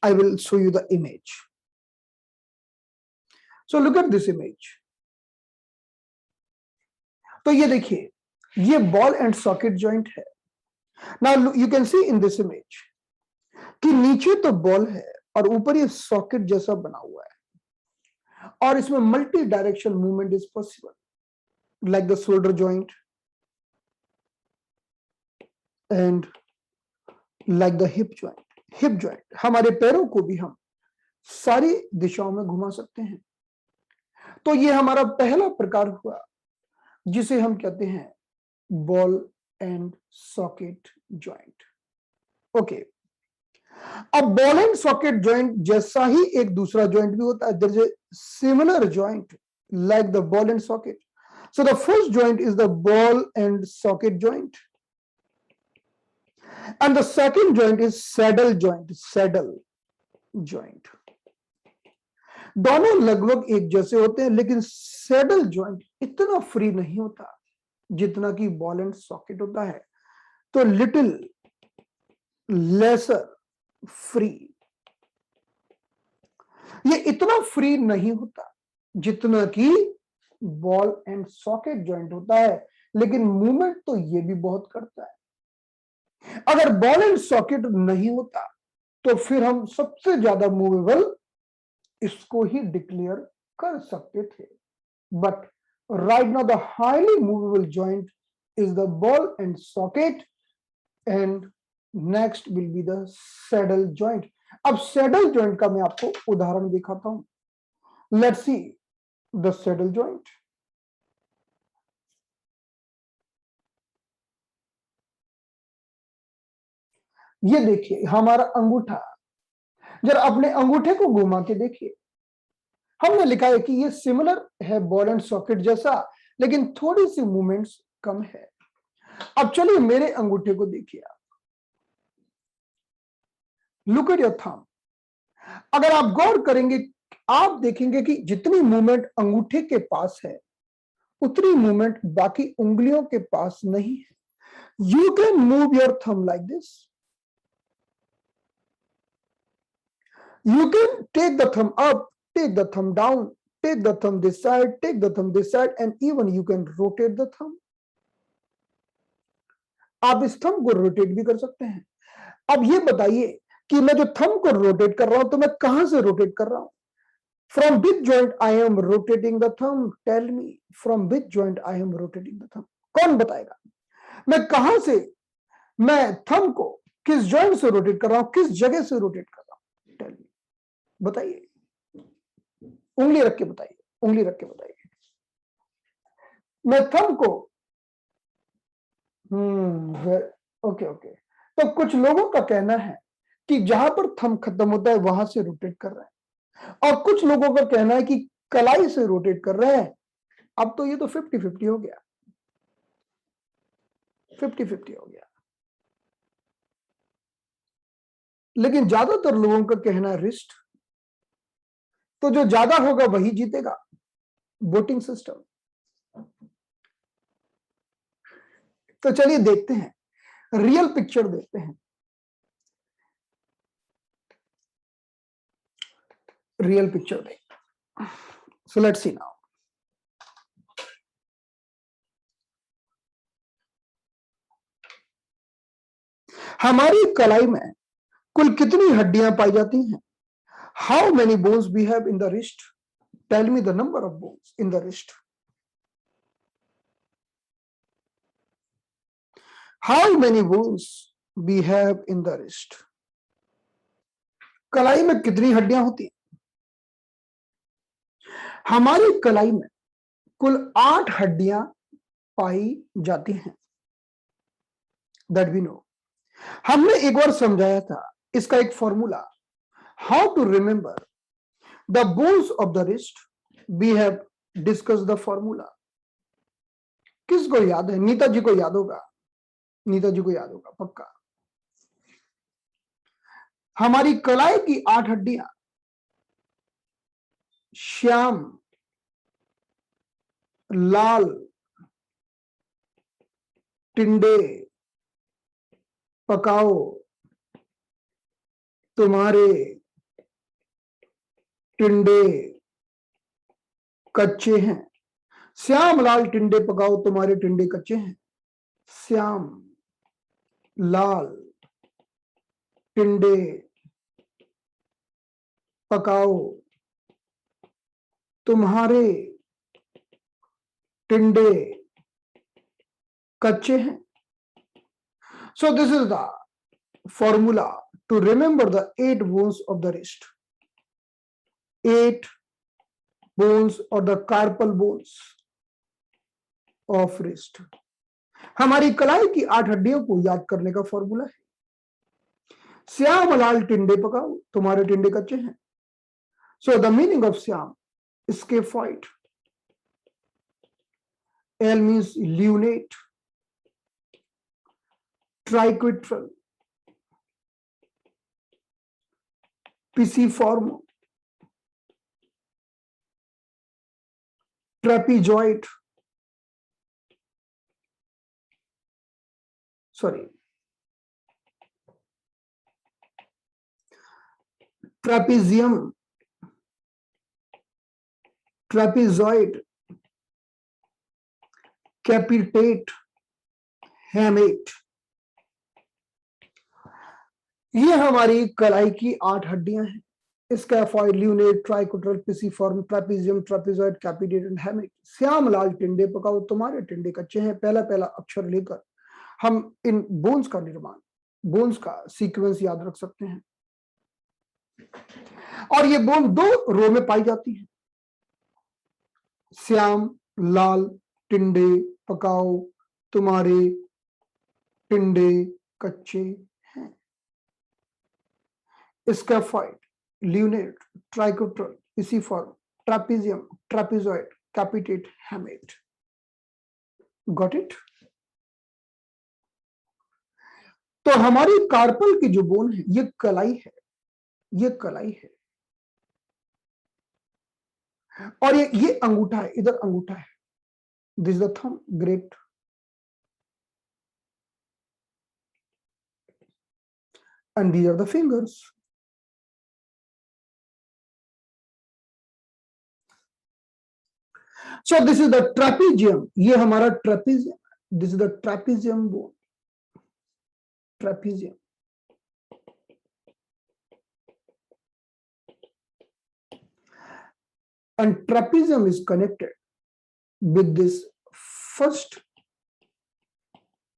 I will show you the image. So look at this image. तो ये देखिए, ये बॉल एंड सॉकेट जॉइंट है. Now you can see in this image कि नीचे तो ball है और ऊपर ये सॉकेट जैसा बना हुआ है, और इसमें multi direction movement is possible, like the shoulder joint and like the hip joint. Hip joint, हमारे पैरों को भी हम सारी दिशाओं में घुमा सकते हैं. तो ये हमारा पहला प्रकार हुआ जिसे हम कहते हैं ball and socket joint. Okay, अब बॉल एंड सॉकेट जॉइंट जैसा ही एक दूसरा जॉइंट भी होता है. There is a similar joint like the ball and socket. So the first joint is the ball and socket joint, and the second joint is saddle joint. दोनों लगभग एक जैसे होते हैं, लेकिन सैडल जॉइंट इतना फ्री नहीं होता जितना कि बॉल एंड सॉकेट होता है। तो लिटिल लेसर फ्री, ये इतना फ्री नहीं होता जितना कि बॉल एंड सॉकेट जॉइंट होता है, लेकिन मूवमेंट तो ये भी बहुत करता है। अगर बॉल एंड सॉकेट नहीं होता तो फिर हम सबसे ज्यादा मूवेबल इसको ही डिक्लेयर कर सकते थे। But right now the highly movable joint is the ball and socket, and next will be the saddle joint. अब सैडल जॉइंट का मैं आपको उदाहरण दिखाता हूं। Let's see the saddle joint. ये देखिए हमारा अंगूठा, जरा अपने अंगूठे को घुमा के देखिए। हमने लिखा है कि ये सिमिलर है बॉल एंड सॉकेट जैसा, लेकिन थोड़ी सी मूवमेंट्स कम है। अब चलिए मेरे अंगूठे को देखिए आप, लुक एट योर थंब। अगर आप गौर करेंगे, आप देखेंगे कि जितनी मूवमेंट अंगूठे के पास है उतनी मूवमेंट बाकी उंगलियों के पास नहीं है। You can move your thumb like this, you can take the thumb up, take the thumb down, take the thumb this side, take the thumb this side, and even you can rotate the thumb. आप इस thumb को rotate भी कर सकते हैं। अब ये बताइए कि मैं जो थंब को रोटेट कर रहा हूं तो मैं कहां से रोटेट कर रहा हूं? From which joint I am rotating the thumb? Tell me, from which joint I am rotating the thumb? कौन बताएगा? मैं कहां से, मैं थंब को किस जॉइंट से रोटेट कर रहा हूं, किस जगह से रोटेट कर रहा हूं? टेल मी, बताइए, उंगली रख के बताइए, उंगली रख के बताइए। मैं थंब को, ओके ओके। तो कुछ लोगों का कहना है कि जहां पर थंब खत्म होता है वहां से रोटेट कर रहे हैं, और कुछ लोगों का कहना है कि कलाई से रोटेट कर रहे हैं। अब तो ये तो 50-50 हो गया, 50-50 हो गया। लेकिन ज्यादातर लोगों का कहना है रिस्ट। तो जो ज्यादा होगा वही जीतेगा, वोटिंग सिस्टम। तो चलिए देखते हैं, रियल पिक्चर देखते हैं, रियल पिक्चर देख। So let's see now. हमारी कलाई में कुल कितनी हड्डियां पाई जाती हैं? How many bones we have in the wrist? Tell me the number of bones in the wrist. How many bones we have in the wrist? कलाई में कितनी हड्डियां होती हैं? हमारी कलाई में कुल 8 हड्डियां पाई जाती हैं, दैट वी नो। हमने एक बार समझाया था इसका एक formula, how to remember the bones of the wrist. We have discuss the formula. किसको याद है? नीता जी को याद होगा, नीता जी को याद होगा पक्का। हमारी कलाई की 8 हड्डियां श्याम, लाल, टिंडे, पकाओ, तुम्हारे, टिंडे, कच्चे हैं। श्याम, लाल, टिंडे, पकाओ, तुम्हारे, टिंडे, कच्चे हैं। श्याम, लाल, टिंडे, पकाओ, तुम्हारे, टिंडे, कच्चे हैं। सो this is the formula to remember the 8 bones of the wrist. 8 bones or the carpal bones of wrist. हमारी कलाई की 8 हड्डियों को याद करने का फॉर्मूला है, श्याम, लाल, टिंडे, पकाओ, तुम्हारे टिंडे कच्चे हैं। So the meaning of Shyam, scaphoid. L means lunate, triquetral, pisiform, trapezoid, sorry, trapezium, trapezoid, capitate, hamate. ये हमारी कलाई की 8 हड्डियां हैं। Scaphoid, lunate, triquetral, pisiform, trapezium, trapezoid, capitate and hamate. Shyamlal टिंडे पकाओ, तुम्हारे टिंडे कच्चे हैं। पहला पहला अक्षर लेकर हम इन बोन्स का निर्माण, बोन्स का सीक्वेंस याद रख सकते हैं। और ये बोन 2 रो में पाई जाती है। श्याम लाल टिंडे पकाओ, तुम्हारे टिंडे कच्चे हैं। Scaphoid, lunate, triquetral, pisiform, trapezium, trapezoid, capitate, hamate. Got it? तो हमारी कार्पल की जो बोन है, ये कलाई है, ये कलाई है। और ये अंगूठा है, इधर अंगूठा है। This the thumb, great. And these are the fingers. So this is the trapezium, ये हमारा ट्रेपीजियम। This is the trapezium bone, trapezium. And trapezium is connected with this first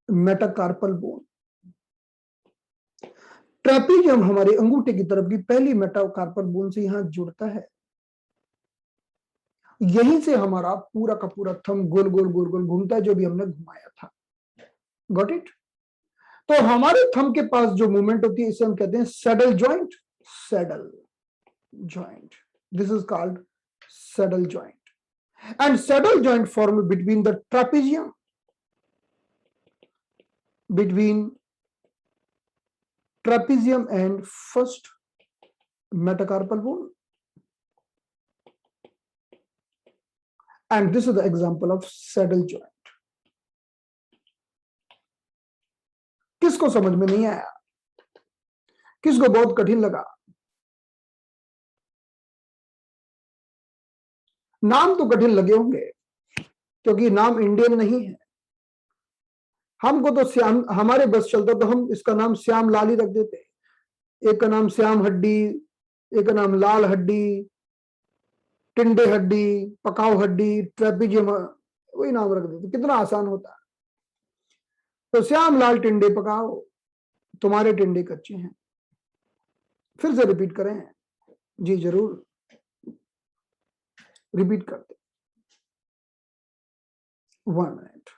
metacarpal bone. Trapezium हमारे अंगूठे की तरफ की पहली मेटाकार्पल बोन से यहां जुड़ता है। यहीं से हमारा पूरा का पूरा थंब गोल गोल गोल गोल घूमता है, जो भी हमने घुमाया था। Got it? तो हमारे थंब के पास जो मूवमेंट होती है, इसे हम कहते हैं saddle joint. Saddle joint, this is called saddle joint. And saddle joint formed between the trapezium, between trapezium and first metacarpal bone. And this is the example of saddle joint. किसको समझ में नहीं आया? किसको बहुत कठिन लगा? नाम तो कठिन लगे होंगे, क्योंकि नाम इंडियन नहीं है। हमको तो श्याम, हमारे बस चलता तो हम इसका नाम श्याम लाल ही रख देते। एक का नाम श्याम हड्डी, एक का नाम लाल हड्डी, टिंडे हड्डी, पकाओ हड्डी, ट्रेपीजियम, वही नाम रख देते। कितना आसान होता है। तो श्याम लाल टिंडे पकाओ, तुम्हारे टिंडे कच्चे हैं। फिर से रिपीट करें? जी जरूर, रिपीट करते। 1 मिनट।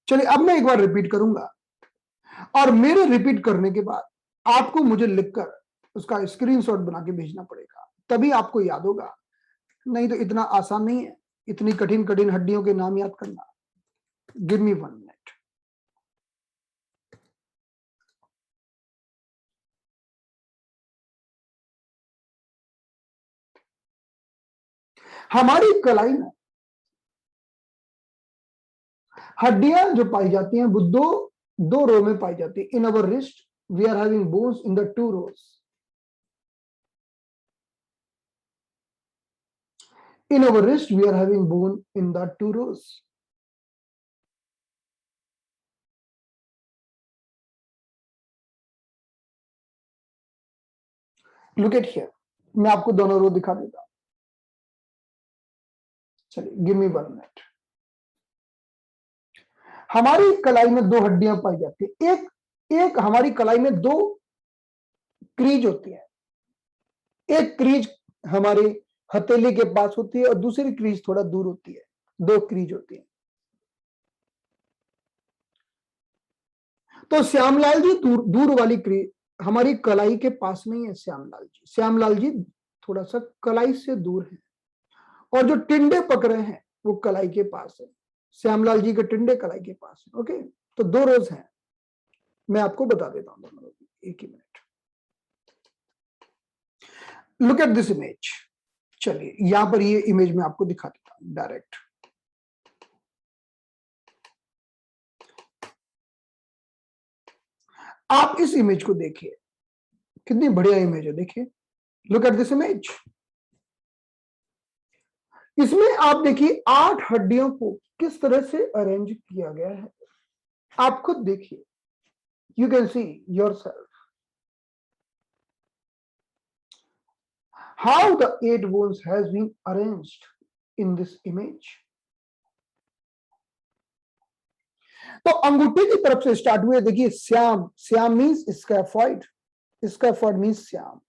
चलिए, अब मैं एक बार रिपीट करूंगा, और मेरे रिपीट करने के बाद आपको मुझे लिखकर उसका स्क्रीनशॉट बना के भेजना पड़ेगा, तभी आपको याद होगा। नहीं तो इतना आसान नहीं है इतनी कठिन कठिन हड्डियों के नाम याद करना। Give me 1 minute. हमारी कलाई में हड्डियां जो पाई जाती हैं वो दो रो में पाई जाती है। In our wrist we are having bones in the 2 rows. In our wrist we are having bone in the 2 rows. Look at here. मैं आपको दोनों रो दिखा देता हूं। चलिए, गिव मी 1 मिनट। हमारी कलाई में 2 हड्डियां पाई जाती है। एक हमारी कलाई में 2 क्रीज होती है। एक क्रीज हमारे हथेली के पास होती है और दूसरी क्रीज थोड़ा दूर होती है। 2 क्रीज होती है। तो श्यामलाल जी दूर वाली क्रीज हमारी कलाई के पास नहीं है। श्यामलाल जी थोड़ा सा कलाई से दूर है। और जो टिंडे पक रहे हैं वो कलाई के पास है। श्यामलाल जी के टिंडे कलाई के पास है। ओके, तो 2 रोज हैं, मैं आपको बता देता हूं दोनों। एक ही minute, look at this image. चलिए यहां पर ये इमेज मैं आपको दिखा देता हूं डायरेक्ट। आप इस इमेज को देखिए, कितनी बढ़िया इमेज है, देखिए, लुक एट दिस इमेज। इसमें आप देखिए 8 हड्डियों को किस तरह से अरेंज किया गया है, आप खुद देखिए, you can see yourself how the 8 bones has been arranged in this image। तो अंगूठे की तरफ से स्टार्ट हुए, देखिए Shyam, Shyam means scaphoid, scaphoid means Shyam.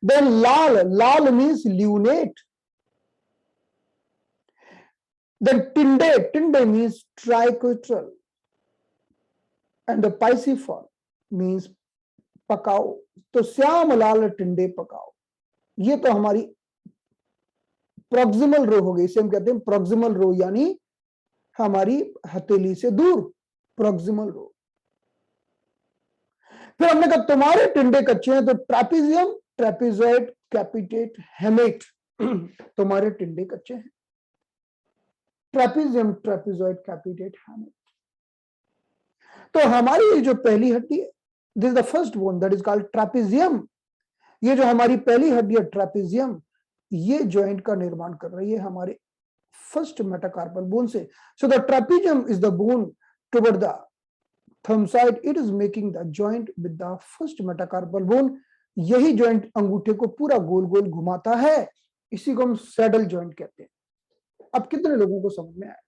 Then Lal, Lal means lunate. Then टिंडे, टिंडे means triquetral. And the pisiform means पकाओ। तो श्याम लाल टिंडे पकाओ, ये तो हमारी प्रोक्सिमल रो हो गई, इसे हम कहते हैं प्रोक्सिमल रो, यानी हमारी हथेली से दूर, प्रोक्सिमल रो। फिर हमने कहा तुम्हारे टिंडे कच्चे हैं, तो ट्रैपीजियम, ट्रैपीजॉइड, कैपिटेट, हेमेट, तुम्हारे टिंडे कच्चे हैं। Trapezium, trapezoid, capitate, hamate. तो हमारी ये जो पहली हड्डी है, this is the first bone, that is called trapezium. ये जो हमारी पहली हड्डी है ट्रैपीजियम, ये जॉइंट का निर्माण कर रही है हमारे फर्स्ट मेटाकार्पल बोन से। So the trapezium is the bone toward the thumb side, it is making the joint with the first metacarpal bone। यही जॉइंट अंगूठे को पूरा गोल गोल घुमाता है, इसी को हम सैडल जॉइंट कहते हैं। अब कितने लोगों को समझ में आया?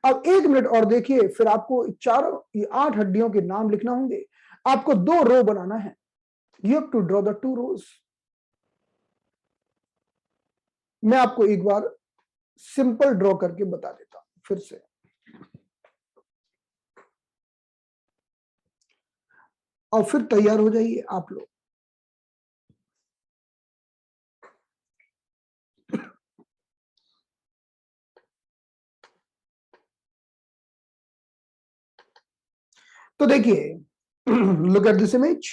अब 1 मिनट और देखिए, फिर आपको चारों 8 हड्डियों के नाम लिखना होंगे। आपको 2 रो बनाना है, you have to draw the 2 rows. मैं आपको एक बार सिंपल ड्रॉ करके बता देता हूं फिर से। और फिर तैयार हो जाइए आप लोग। तो देखिए, look at this image.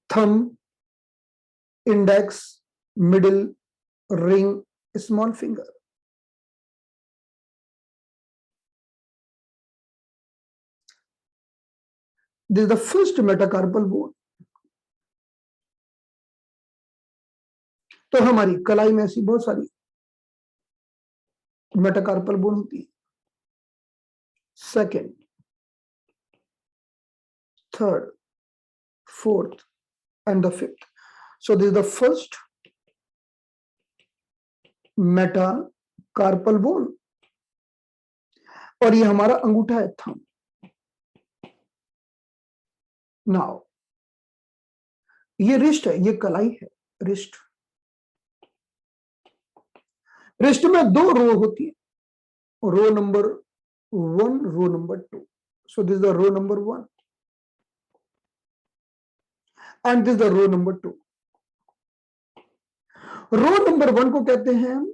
Thumb, index, middle, ring, small finger. This is the first metacarpal bone. तो हमारी कलाई में ऐसी बहुत सारी मेटाकार्पल बोन होती है। Second, third, fourth and the fifth. So this is the first metacarpal bone, और ये हमारा अंगूठा है, थंब। नाउ ये रिस्ट है, ये कलाई है, रिस्ट। रिस्ट में 2 रो होती है, row number 1, row number 2। So this the row number 1 and this the row number 2। Row number 1 को कहते हैं हम,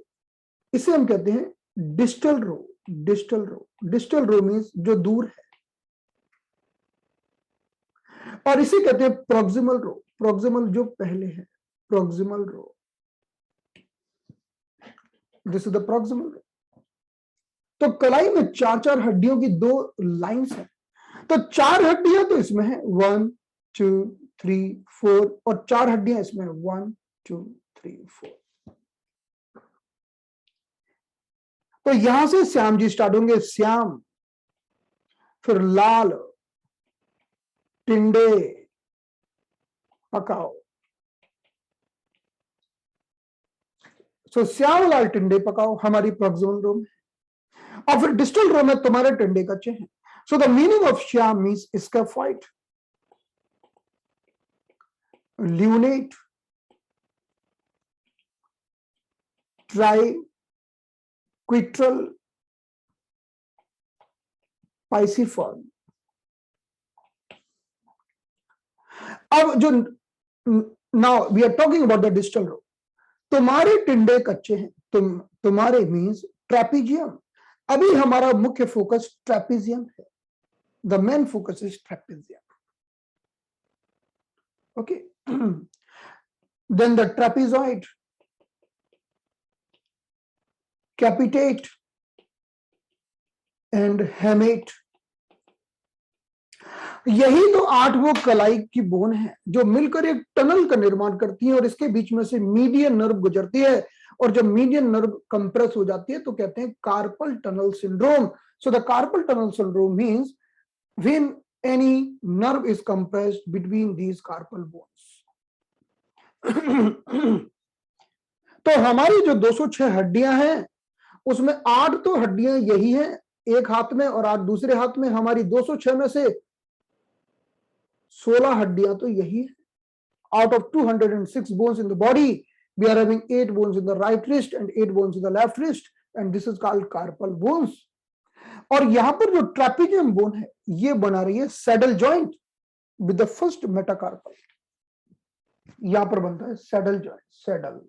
इसे हम कहते हैं distal row. Distal row, distal row means जो दूर है, और इसे कहते हैं प्रोक्सिमल रो। प्रोक्सिमल जो पहले है, proximal row, this is the proximal row. तो कलाई में 4-4 हड्डियों की 2 लाइंस है। तो 4 हड्डियां तो इसमें है, 1 2 3 4, और 4 हड्डियां इसमें है, 1 2 3 4। तो यहां से श्याम जी स्टार्ट होंगे, श्याम, फिर लाल, टिंडे, पकाओ। सो श्याम लाल टिंडे पकाओ हमारी प्रोक्सिमल रो में, और फिर डिस्टल रो में तुम्हारे टिंडे कच्चे हैं। So the meaning of Shyam means scaphoid, lunate, triquetral, pisiform. अब जो now we are talking about the distal row, तुम्हारे टिंडे कच्चे हैं, तुम्हारे मीन्स ट्रेपीजियम। अभी हमारा मुख्य फोकस ट्रेपीजियम है, the main focus is trapezium. Okay, then the trapezoid, capitate and hamate. यही तो 8 वो कलाई की बोन है जो मिलकर एक टनल का निर्माण करती है, और इसके बीच में से मीडियन नर्व गुजरती है, और जब मीडियन नर्व कंप्रेस हो जाती है तो कहते हैं carpal tunnel syndrome. So the carpal tunnel syndrome means when any nerve is compressed between these carpal bones. तो हमारी जो 206 हड्डियां हैं उसमें 8 तो हड्डियां यही हैं एक हाथ में, और 8 दूसरे हाथ में। हमारी 206 में से 16 हड्डियां तो यही है। Out of 206 bones in the body, we are having 8 bones in the right wrist and 8 bones in the left wrist, and this is called carpal bones. और यहां पर जो ट्रेपेजियम बोन है ये बना रही है saddle joint with the first metacarpal. यहां पर बनता है सैडल जॉइंट, सैडल।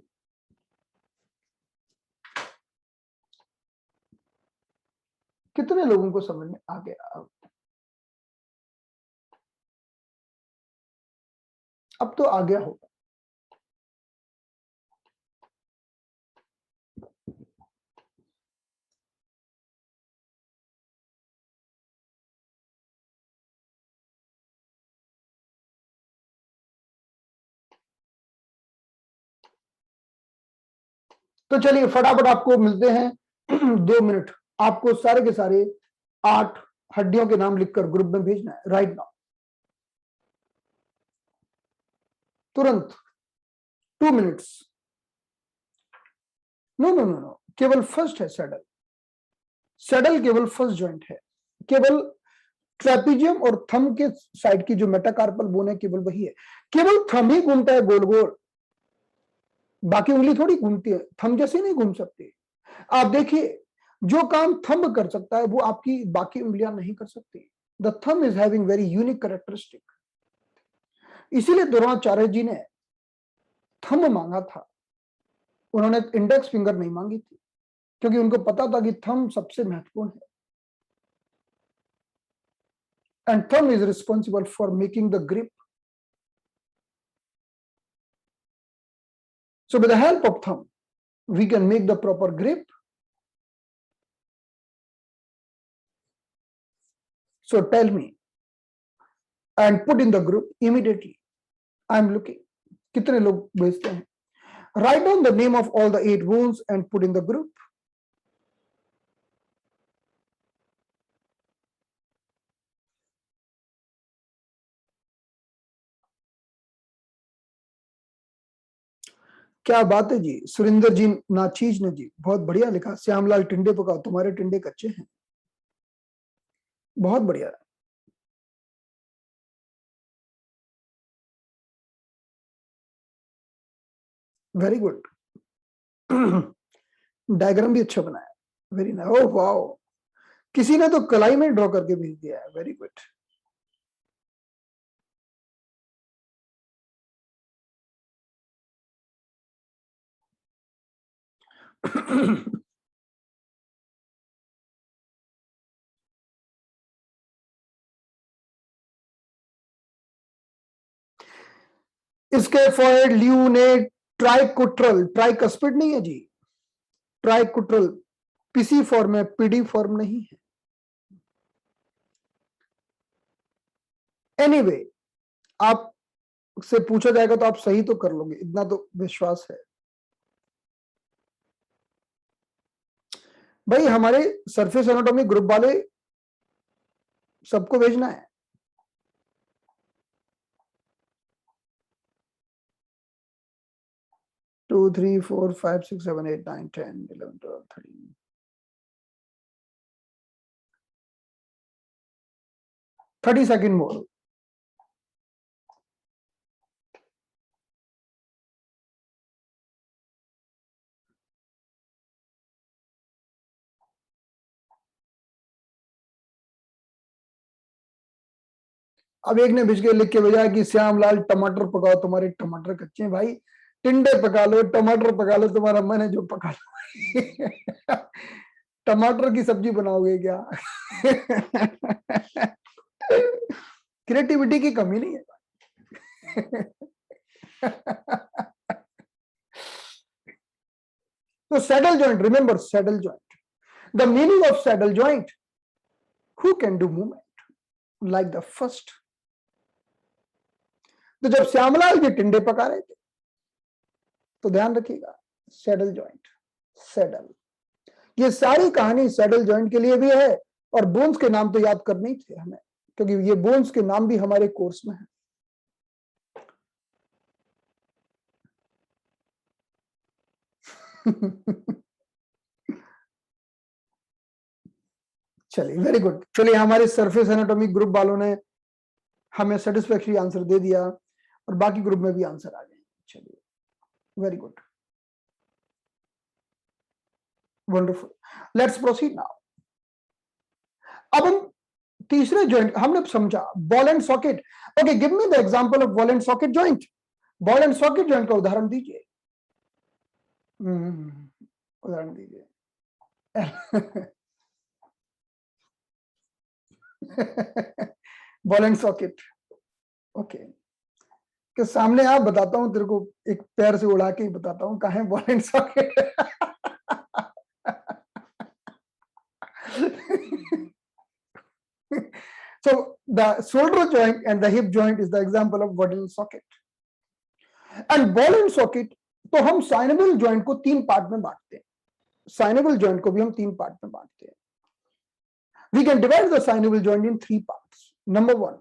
कितने लोगों को समझ में आ गया? अब तो आ गया होगा। तो चलिए फटाफट आपको मिलते हैं 2 मिनट। आपको सारे के सारे 8 हड्डियों के नाम लिखकर ग्रुप में भेजना है राइट नाउ, तुरंत, 2 minutes. No no no no, केवल फर्स्ट है सैडल। सैडल केवल फर्स्ट जॉइंट है, केवल ट्रेपेजियम और थंब के साइड की जो मेटाकार्पल बोन है केवल वही है। केवल थंब ही घूमता है गोल गोल, बाकी उंगली थोड़ी घूमती है, थंब जैसे नहीं घूम सकती। आप देखिए, जो काम थंब कर सकता है वो आपकी बाकी उंगलियां नहीं कर सकती। The thumb is having very unique characteristic. इसीलिए द्रोणाचार्य जी ने थंब मांगा था, उन्होंने इंडेक्स फिंगर नहीं मांगी थी, क्योंकि उनको पता था कि थंब सबसे महत्वपूर्ण है, and thumb is responsible for making the grip. So with the help of thumb, we can make the proper grip. So tell me and put in the group immediately. I'm looking. कितने लोग भेजते हैं? Write down the name of all the 8 wounds and put in the group. क्या बात है जी, सुरेंद्र जी नाचीज ने जी बहुत बढ़िया लिखा। श्यामलाल टिंडे पकाओ, तुम्हारे टिंडे कच्चे हैं, बहुत बढ़िया। Very good. डायग्राम भी अच्छा बनाया, वेरी नाइस। ओह वाओ, किसी ने तो कलाई में ड्रॉ करके भेज दिया है, very good. Scaphoid, lunate, triquetral, tricuspid नहीं है जी, ट्राइकोट्रल पीसी फॉर्म है, पीडी फॉर्म नहीं है। एनीवे anyway, आप से पूछा जाएगा तो आप सही तो कर लोगे, इतना तो विश्वास है। भाई हमारे सरफेस एनाटॉमी ग्रुप वाले सबको भेजना है। 2 3 4 5 6 7 8 9 10 11 12 13 30 सेकंड मोर। अब एक ने भिज के लिख के भेजा कि श्यामलाल टमाटर पकाओ, तुम्हारे टमाटर कच्चे हैं भाई, टिंडे पका लो, टमाटर पका लो, तुम्हारा मन है जो पका लो। टमाटर की सब्जी बनाओगे क्या? क्रिएटिविटी की कमी नहीं है। तो saddle joint, remember saddle joint, the meaning of saddle joint, who can do movement like the first. तो जब श्यामलाल जी टिंडे पका रहे थे तो ध्यान रखिएगा सैडल जॉइंट, सैडल, ये सारी कहानी सैडल जॉइंट के लिए भी है। और बोन्स के नाम तो याद करने ही थे हमें, क्योंकि ये बोन्स के नाम भी हमारे कोर्स में है। चलिए वेरी गुड। चलिए हमारे सरफेस एनाटॉमी ग्रुप वालों ने हमें सेटिस्फैक्टरी आंसर दे दिया और बाकी ग्रुप में भी आंसर आ गए। चलिए very good, wonderful, let's proceed now. अब हम तीसरे जॉइंट हमने समझा, ball and socket. Okay, give me the example of ball and socket joint. Ball and socket joint का उदाहरण दीजिए। उदाहरण दीजिए। बॉल एंड सॉकेट, ओके, के सामने आप बताता हूं तेरे को, एक पैर से उड़ा के ही बताता हूं कहां है ball and socket. So the shoulder joint and the hip joint is the example of ball and socket. And ball and socket तो हम साइनेबल जॉइंट को तीन पार्ट में बांटते हैं। साइनेबल जॉइंट को भी हम तीन पार्ट में बांटते हैं। We can divide the synovial joint in three parts. Number one,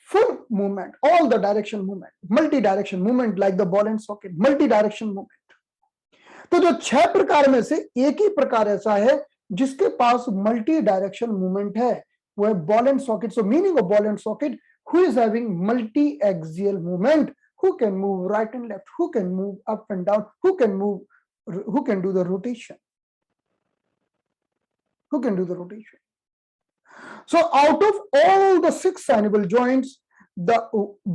full movement, all the direction movement, multi-direction movement like the ball and socket, multi-direction movement. तो जो 6 प्रकार में से एक ही प्रकार ऐसा है जिसके पास मल्टी डायरेक्शन मूवमेंट है, वो है ball and socket. So meaning of ball and socket, who is having multi axial movement, who can move right and left, who can move up and down, who can do the rotation, who can do the rotation. So out of all the 6 sineval joints, the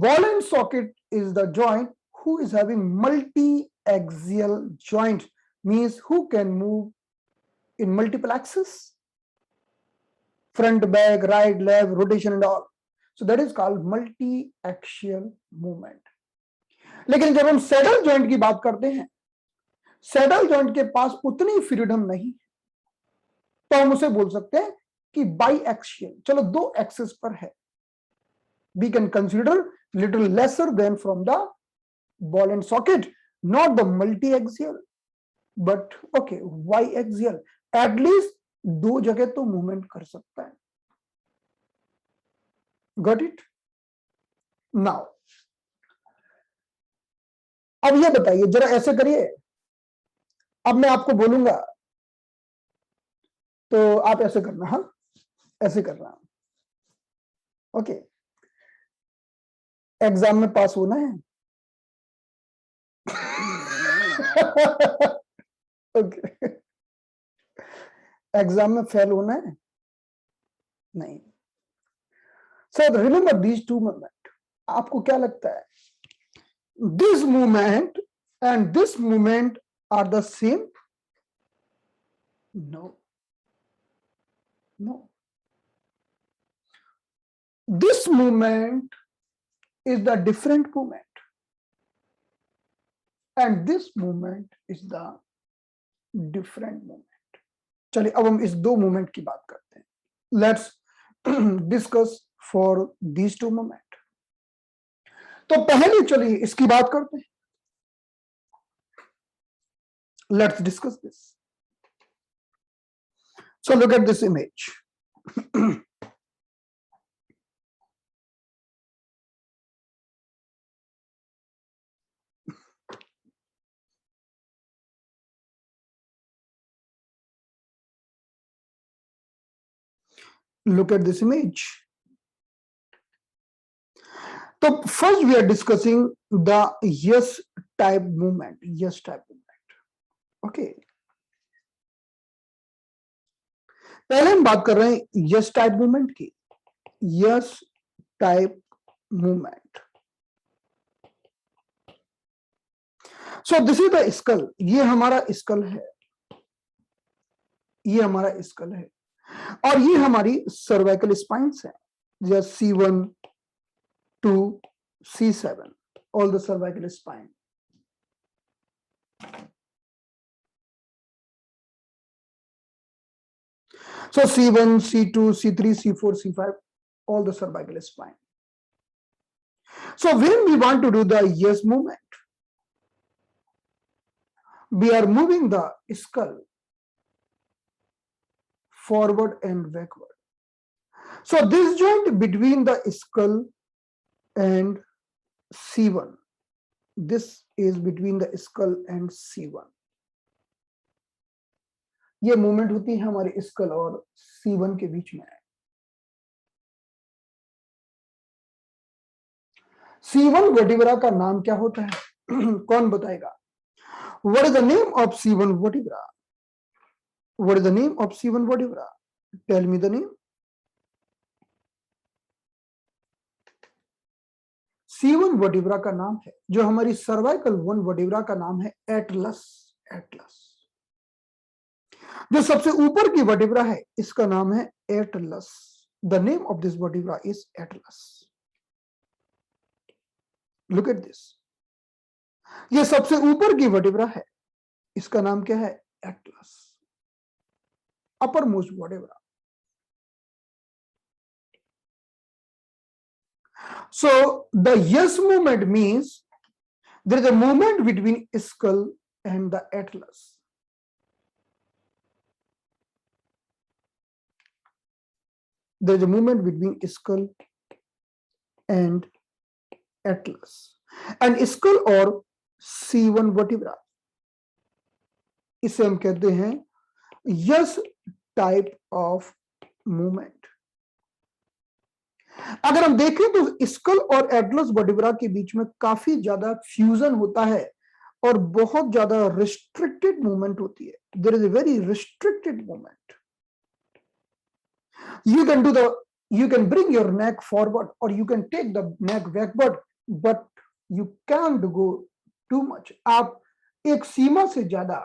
ball and socket is the joint who is having multi-axial joint, means who can move in multiple axes, front, back, right, left, rotation and all. So that is called multi-axial movement. लेकिन जब हम saddle joint की बात करते हैं, saddle joint के पास उतनी freedom नहीं, तो हम उसे बोल सकते हैं कि बाई एक्सियल, चलो 2 एक्सिस पर है। We can consider little lesser than from the ball and socket, not the multi-axial, but okay, y-axial, at least 2 जगह तो मूवमेंट कर सकता है। Got it? Now, अब ये बताइए, जरा ऐसे करिए, अब मैं आपको बोलूंगा तो आप ऐसे करना, हाँ ऐसे करना, ओके। एग्जाम में पास होना है। ओके, एग्जाम में फेल होना है नहीं। So remember these 2 movement. आपको क्या लगता है, this movement and this movement are the same? No, no, this movement is the different movement and this movement is the different movement. चलिए अब हम इस 2 मूवमेंट की बात करते हैं। Let's discuss for these 2 movement. तो पहले चलिए इसकी बात करते हैं। Let's discuss this. So look at this image. Look at this image. So first we are discussing the yes type movement, yes type movement, okay. पहले हम बात कर रहे हैं yes type movement की। Yes type movement. So this is the skull, ये हमारा school है, ये हमारा स्कल है, और ये हमारी सर्वाइकल स्पाइन्स है, जैसे C1 to C7, all the cervical spine. So C1, C2, C3, C4, C5, all the cervical spine. So when we want to do the yes movement, we are moving the skull forward and backward. So this joint between the skull and C1, this is between the skull and C1. ये movement होती है हमारे school और C1 के बीच में। C1 vertebra का नाम क्या होता है? कौन बताएगा? What is the name of C1 vertebra? What is the name of C1 vertebra? Tell me the name. C1 vertebra का नाम है, जो हमारी सर्वाइकल 1 वर्टिब्रा का नाम है, एटलस। एटलस जो सबसे ऊपर की वर्टिब्रा है, इसका नाम है Atlas. The name of this vertebra is Atlas. Look at this, ये सबसे ऊपर की वर्टिब्रा है, इसका नाम क्या है? Atlas, upper most vertebra. So the yes movement means there is a movement between skull and the atlas. There is a movement between skull and atlas, and skull और C1 vertebra, इसे हम कहते हैं yes type of movement. अगर हम देखें तो school और एटलस वर्टिब्रा के बीच में काफी ज्यादा फ्यूजन होता है और बहुत ज्यादा रिस्ट्रिक्टेड मूवमेंट होती है। There is a very restricted movement. you can bring your neck forward or you can take the neck backward, but you can't go too much. आप एक सीमा से ज्यादा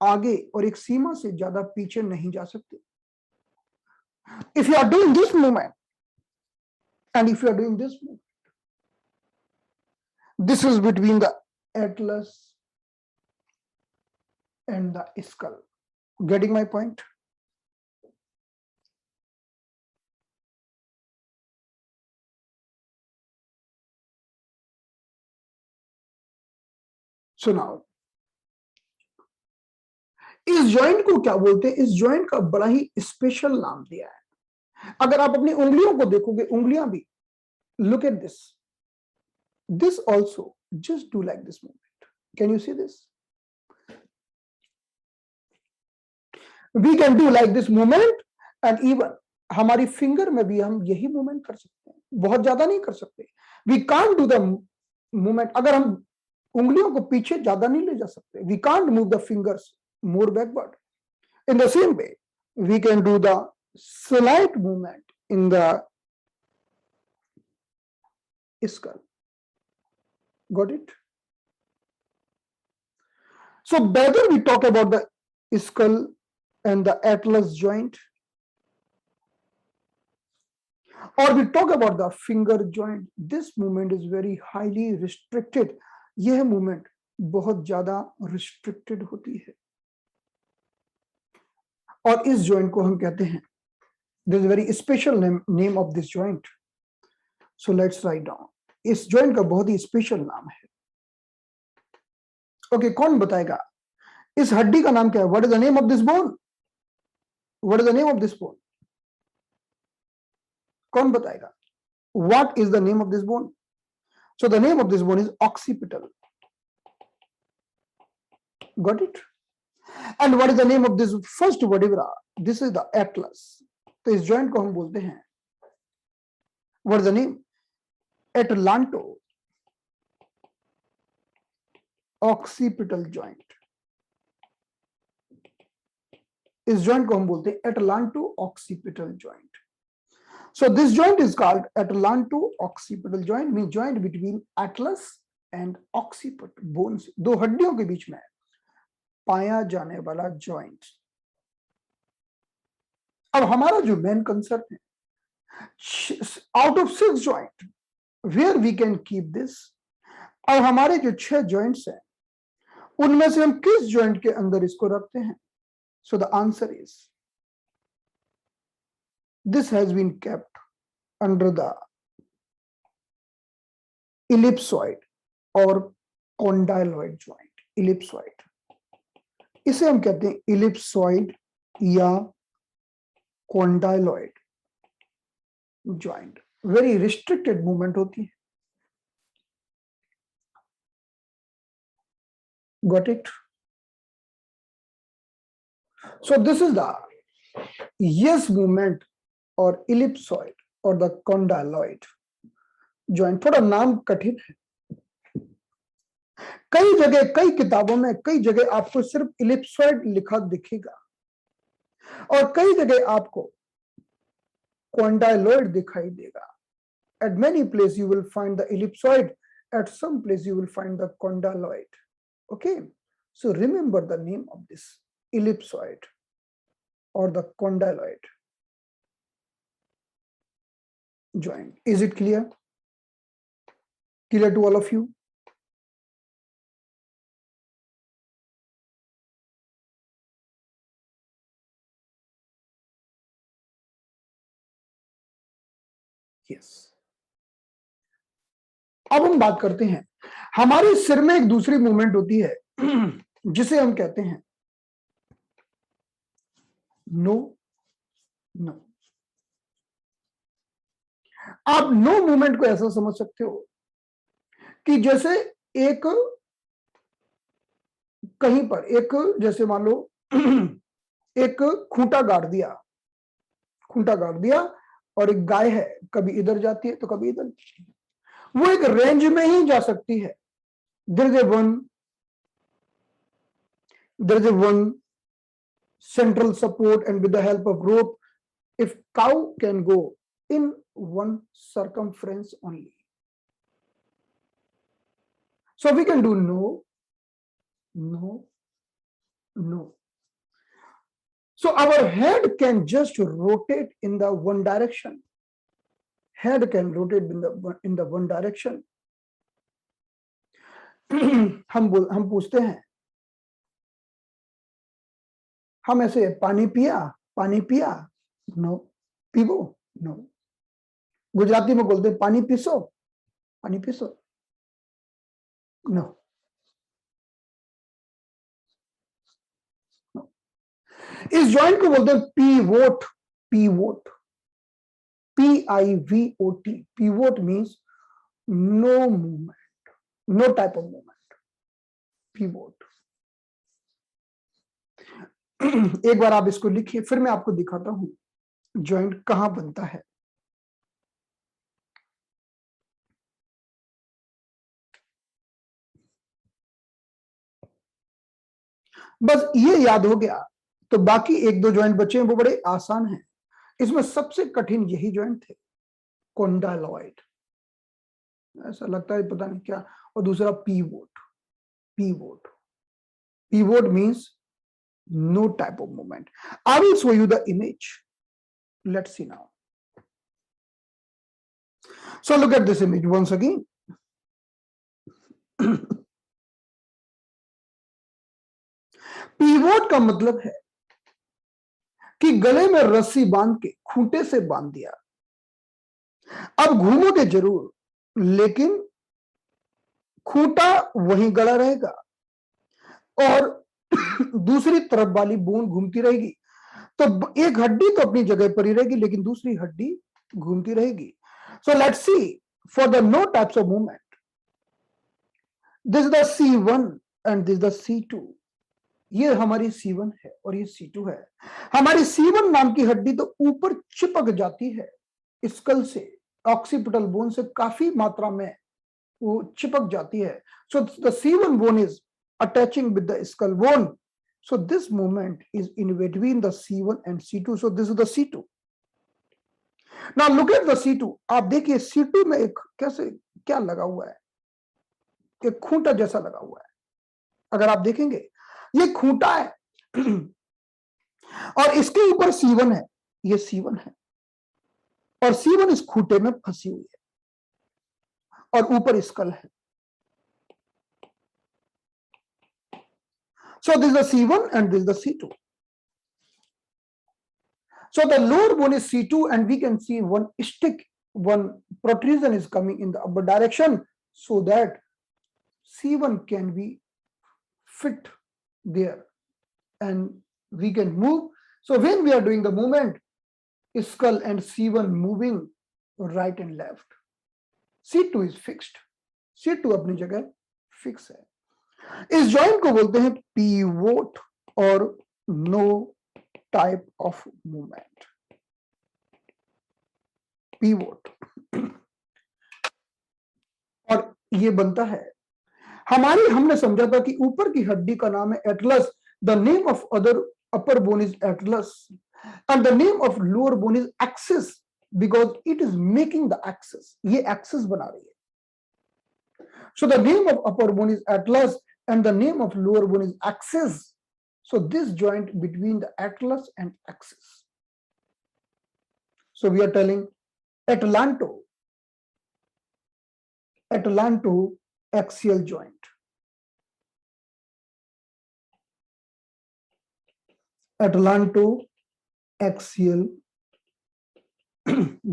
आगे और एक सीमा से ज्यादा पीछे नहीं जा सकते। If you are doing this movement, and if you are doing this movement, this is between the atlas and the skull. Getting my point? So now, इस जॉइंट को क्या बोलते हैं? इस जॉइंट का बड़ा ही स्पेशल नाम दिया है। अगर आप अपनी उंगलियों को देखोगे, उंगलियां भी, look at this. This also, just do like this movement. Can you see this? We can do like this movement, and even हमारी फिंगर में भी हम यही मूवमेंट कर सकते हैं, बहुत ज्यादा नहीं कर सकते। We can't do the movement, अगर हम उंगलियों को पीछे ज्यादा नहीं ले जा सकते। We can't move the fingers more backward. In the same way, we can do the slight movement in the skull. Got it? So whether we talk about the skull and the atlas joint, or we talk about the finger joint, this movement is very highly restricted. यह movement बहुत ज्यादा restricted होती है, और इस joint को हम कहते हैं, there is a very special name of this joint. So let's write down. इस joint का बहुत ही special नाम है। Okay, कौन बताएगा इस हड्डी का नाम क्या है? What is the name of this bone? What is the name of this bone? कौन बताएगा? What is the name of this bone? So the name of this bone is occipital. Got it? And what is the name of this first vertebra? This is the atlas. तो इस joint को हम बोलते हैं, what is the name? Atlanto occipital joint. इस joint को हम बोलते हैं Atlanto occipital joint. So this joint is called atlanto-occipital joint, means joint between atlas and occiput bones, दो हड्डियों के बीच में पाया जाने वाला जॉइंट। अब हमारा जो मेन कंसेप्ट है, out of 6 joint where we can keep this, और हमारे जो 6 जॉइंट्स हैं उनमें से हम किस जॉइंट के अंदर इसको रखते हैं? So the answer is this has been kept under the ellipsoid और कॉन्डाइलॉइड जॉइंट। इलिप्सॉइड, इसे हम कहते हैं इलिप्सॉइड या condyloid joint. Very restricted movement होती है। Got it? So this is the yes movement or ellipsoid or the condyloid joint। थोड़ा नाम कठिन है, कई जगह कई किताबों में कई जगह आपको सिर्फ इलिप्सॉइड लिखा दिखेगा और कई जगह आपको कॉन्डाइलॉइड दिखाई देगा। At many places you will find the ellipsoid, at some place you will find the condyloid. Okay, so remember the name of this ellipsoid or the condyloid joint. Is it clear? Clear to all of you? Yes. अब हम बात करते हैं, हमारे सिर में एक दूसरी मूवमेंट होती है जिसे हम कहते हैं नो नो। आप नो मूवमेंट को ऐसा समझ सकते हो कि जैसे एक कहीं पर एक, जैसे मान लो एक खूंटा गाड़ दिया और एक गाय है, कभी इधर जाती है तो कभी इधर, वो एक रेंज में ही जा सकती है। there is a one central support, and with the help of rope, if cow can go in one circumference only, so we can do no no no. So our head can just rotate in the one direction. Head can rotate in the one direction. हम पूछते हैं, हम ऐसे पानी पिया no, पीवो no. Gujarati में बोलते हैं पानी पीसो नो। इस जॉइंट को बोलते हैं pivot. PIVOT। pivot means no movement, no type of movement, pivot। एक बार आप इसको लिखिए, फिर मैं आपको दिखाता हूं जॉइंट कहां बनता है। बस ये याद हो गया तो बाकी एक दो जॉइंट बचे हैं वो बड़े आसान हैं। इसमें सबसे कठिन यही जॉइंट थे, कॉन्डाइलॉइड, ऐसा लगता है पता नहीं क्या, और दूसरा pivot means no type of movement। I will show you the image. Let's see now. So look at this image once again। pivot का मतलब है कि गले में रस्सी बांध के खूंटे से बांध दिया, अब घूमोगे जरूर लेकिन खूंटा वहीं गड़ा रहेगा और दूसरी तरफ वाली बूंद घूमती रहेगी, तो एक हड्डी तो अपनी जगह पर ही रहेगी लेकिन दूसरी हड्डी घूमती रहेगी। So let's see for the no types of movement, this is the C1 and this the C2। ये हमारी C1 है और ये C2 है। हमारी C1 नाम की हड्डी तो ऊपर चिपक जाती है स्कल से, ऑक्सीपिटल बोन से काफी मात्रा में वो चिपक जाती है। So the C1 bone is attaching with the skull bone, so this movement is in between the C1 and C2, so this is the C2। Now look at the C2। आप देखिए C2 में एक कैसे क्या लगा हुआ है, एक खूंटा जैसा लगा हुआ है। अगर आप देखेंगे ये खूंटा है और इसके ऊपर C1 है, ये C1 है और C1 इस खूंटे में फंसी हुई है और ऊपर स्कल है। So this is the C1 and this is the C2. So the lower bone is C2 and we can see one stick, one protrusion is coming in the upper direction so that C1 can be fit there and we can move. So when we are doing the movement, skull and C1 moving right and left. C2 is fixed. C2 अपनी जगह fix है। इस joint को बोलते हैं pivot और no type of movement। pivot और ये बनता है हमने समझा था कि ऊपर की हड्डी का नाम है Atlas. The name of other upper bone is Atlas and the name of lower bone is axis because it is making the axis. ये एक्सिस बना रही है। So the name of upper bone is Atlas and the name of lower bone is axis. So this joint between the atlas and axis. So we are telling atlanto-axial joint. Atlanto-axial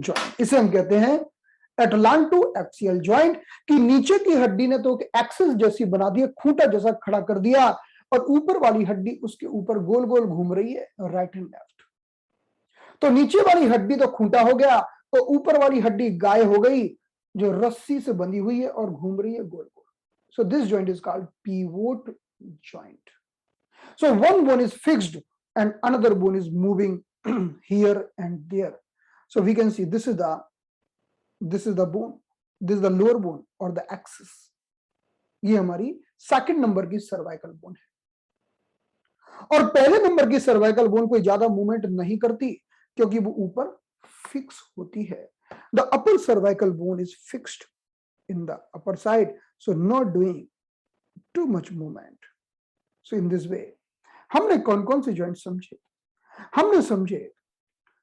joint, इसे हम कहते हैं atlanto axial joint की नीचे की हड्डी ने तो एक्सिस जैसी बना दी, खूंटा जैसा खड़ा कर दिया और ऊपर वाली हड्डी उसके ऊपर गोल गोल घूम रही है राइट एंड लेफ्ट। तो नीचे वाली हड्डी तो खूंटा हो गया तो ऊपर वाली हड्डी गाय हो गई जो रस्सी से बंधी हुई है और घूम रही है गोल गोल। So this joint is called pivot joint. So one bone is fixed and another bone is moving here and there. So we can see this is the bone, this is the lower bone or the axis. ये हमारी second number की cervical bone है और पहले number की cervical bone कोई ज्यादा movement नहीं करती क्योंकि वो ऊपर फिक्स होती है। The upper cervical bone is fixed in the upper side, so not doing too much movement. So in this way हमने कौन कौन से जॉइंट समझे?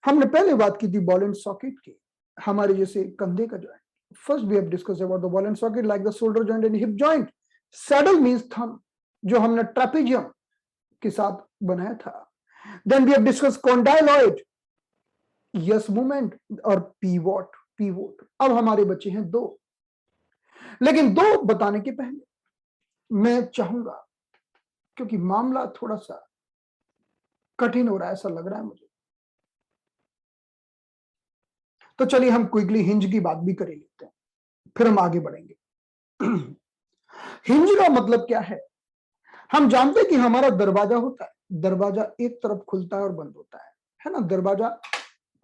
हमने पहले बात की थी बॉल एंड सॉकेट की, हमारे जैसे कंधे का joint. First we have discussed about the ball and socket like the shoulder joint and hip joint. Saddle means thumb जो हमने ट्रेपेजियम के साथ बनाया था। Then we have discussed condyloid, yes movement और पीवोट। अब हमारे बच्चे हैं दो, लेकिन दो बताने के पहले मैं चाहूंगा, क्योंकि मामला थोड़ा सा कठिन हो रहा है ऐसा लग रहा है मुझे, तो चलिए हम क्विकली हिंज की बात भी कर लेते हैं फिर हम आगे बढ़ेंगे। हिंज का मतलब क्या है? हम जानते हैं कि हमारा दरवाजा होता है, दरवाजा एक तरफ खुलता है और बंद होता है ना? दरवाजा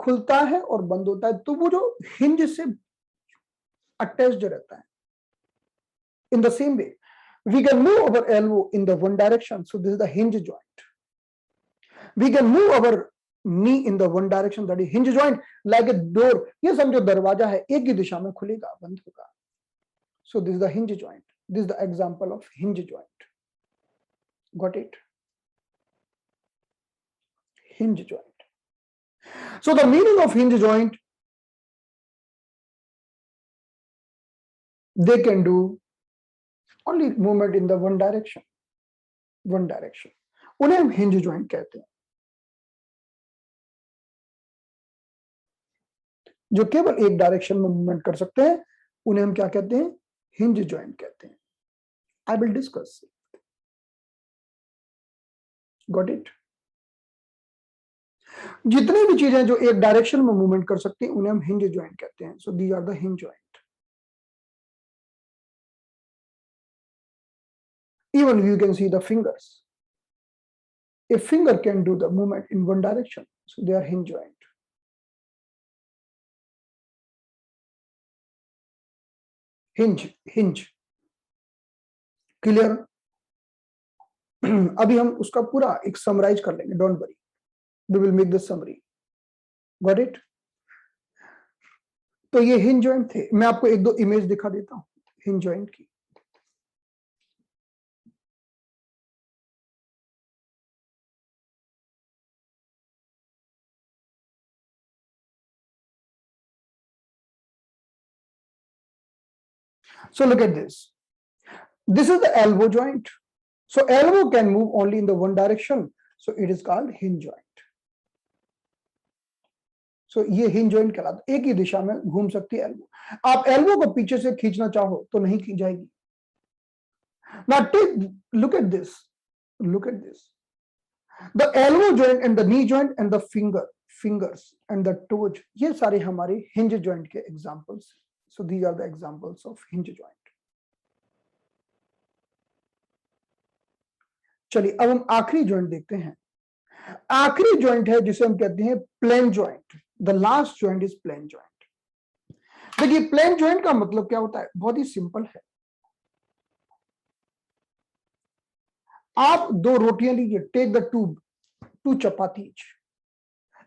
खुलता है और बंद होता है, तो वो जो हिंज से अटैच्ड रहता है। In the same way we can move our elbow in the one direction, so this is the hinge joint. We can move our knee in the one direction, that is hinge joint, like a door. ये समझो दरवाजा है, एक ही दिशा में खुलेगा बंद होगा। So this is the hinge joint. This is the example of hinge joint. Got it? Hinge joint. So the meaning of hinge joint, they can do only movement in the one direction. उन्हें हम hinge joint कहते हैं, जो केवल एक direction में movement कर सकते हैं। उन्हें हम क्या कहते हैं? हिंज जॉइंट कहते हैं। I will discuss. Got it? जितनी भी चीजें जो एक डायरेक्शन में मूवमेंट कर सकती हैं उन्हें हम हिंज जॉइंट कहते हैं। So these are the hinge joint. Even you can see the fingers. A finger can do the movement in one direction, so they are hinge joint. Hinge clear? अभी हम उसका पूरा एक समराइज कर लेंगे, don't worry, we will make this summary. Got it? तो ये hinge joint थे। मैं आपको एक दो इमेज दिखा देता हूं हिंज जॉइंट की। So look at this. This is the elbow joint. So elbow can move only in the one direction. So it is called hinge joint. So ये hinge joint कहलाता है, एक ही दिशा में घूम सकती है एल्बो। आप एल्बो को पीछे से खींचना चाहो तो नहीं खींच जाएगी। Now look at this. Look at this. The elbow joint and the knee joint and the fingers and the toes, ये सारे हमारे hinge joint के examples. So these are the examples of hinge joint. चलिए अब हम आखिरी joint देखते हैं। आखिरी जॉइंट है जिसे हम कहते हैं plane joint. The last joint is plane joint. देखिए प्लेन जॉइंट का मतलब क्या होता है, बहुत ही सिंपल है। आप दो रोटियां लीजिए, take the two chapatis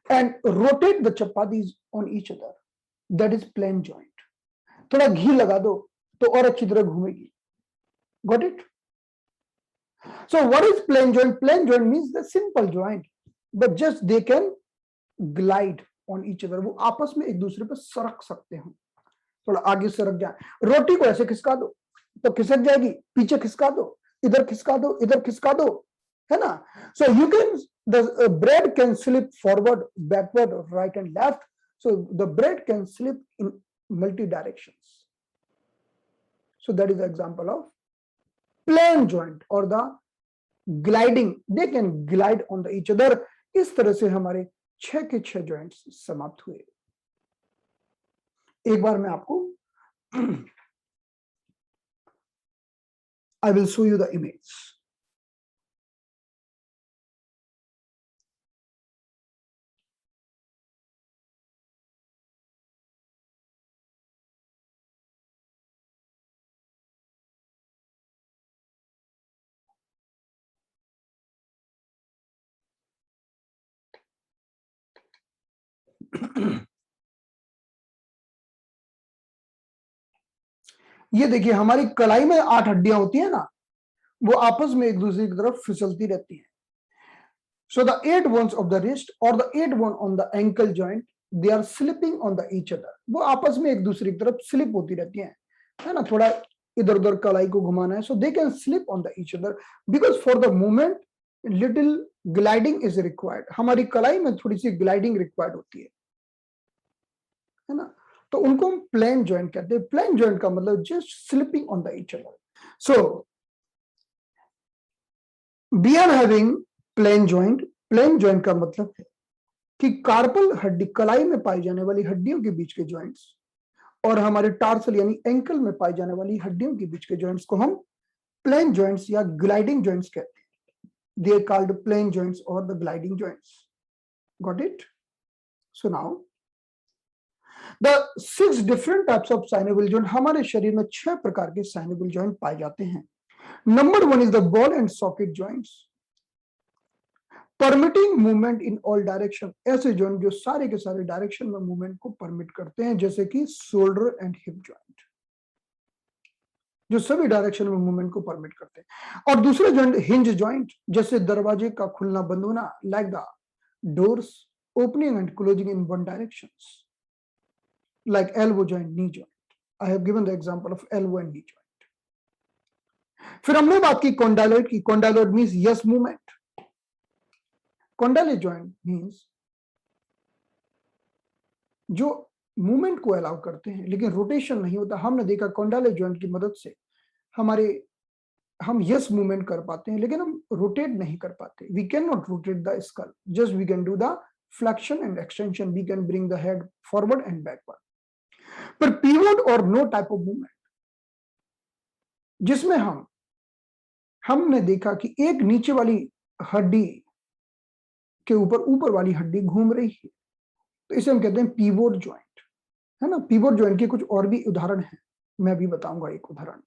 and rotate the chapatis on each other, that is plane joint. थोड़ा घी लगा दो तो और अच्छी तरह घूमेगी। Got it? So what is plane joint? Plane joint means the simple joint, but just they can glide on each other. वो आपस में एक दूसरे पर सरक सकते हैं, थोड़ा आगे सरक जाए। रोटी को ऐसे खिसका दो तो खिसक जाएगी, पीछे खिसका दो, इधर खिसका दो, इधर खिसका दो, है ना? So you can, the bread can slip forward, backward, right and left. So the bread can slip in multi directions. So that is the example of plane joint or the gliding, they can glide on the each other. इस तरह से हमारे 6 के 6 joints समाप्त हुए। एक बार मैं आपको I will show you the image. ये देखिए हमारी कलाई में 8 हड्डियां होती है ना, वो आपस में एक दूसरे की तरफ फिसलती रहती हैं। So the 8 bones of the wrist और the 8 bone on the ankle joint, they are slipping on the each other. वो आपस में एक दूसरे की तरफ स्लिप होती रहती हैं, है ना? थोड़ा इधर उधर कलाई को घुमाना है, so they can slip on the each other because for the movement little gliding is required. हमारी कलाई में थोड़ी सी ग्लाइडिंग रिक्वायर्ड होती है ना? तो उनको हम प्लेन जॉइंट कहते हैं। प्लेन जॉइंट का मतलब just slipping on the each other. So we are having plane joint. Plane joint का मतलब है कि कार्पल हड्डी, कलाई में पाई जाने वाली हड्डियों के बीच के जॉइंट्स और हमारे टार्सल यानी एंकल में पाई जाने वाली हड्डियों के बीच के जॉइंट्स को हम प्लेन जॉइंट्स या ग्लाइडिंग जॉइंट्स कहते हैं। They are called plane joints और the gliding joints. Got it? So now the 6 different types of synovial joint. हमारे शरीर में 6 प्रकार के साइनेबल जॉइंट पाए जाते हैं। Number 1 is the ball and socket joints, permitting movement in all direction. ऐसे जॉइंट जो सारे के सारे डायरेक्शन में मूवमेंट को परमिट करते हैं, जैसे कि शोल्डर एंड हिप जॉइंट, जो सभी डायरेक्शन में मूवमेंट को परमिट करते हैं। और दूसरे जॉइंट हिंज जॉइंट, जैसे दरवाजे का खुलना बंद होना, like the doors opening and closing in one directions, like elbow joint, knee joint. I have given the example of elbow and knee joint. फिर हमने बात की कॉन्डाइलॉइड की। Condyloid means yes movement. Condyloid joint means जो movement को allow करते हैं लेकिन रोटेशन नहीं होता। हमने देखा कॉन्डाइलॉइड जॉइंट की मदद से हम यस मूवमेंट कर पाते हैं लेकिन हम रोटेट नहीं कर पाते। We can not rotate the skull, just we can do the flexion and extension. We can bring the head forward and backward. पर पीवोट और नो टाइप ऑफ मूवमेंट, जिसमें हमने देखा कि एक नीचे वाली हड्डी के ऊपर वाली हड्डी घूम रही है, तो इसे हम कहते हैं पीवोट जॉइंट, है ना? पीवोट जॉइंट के कुछ और भी उदाहरण हैं, मैं भी बताऊंगा एक उदाहरण।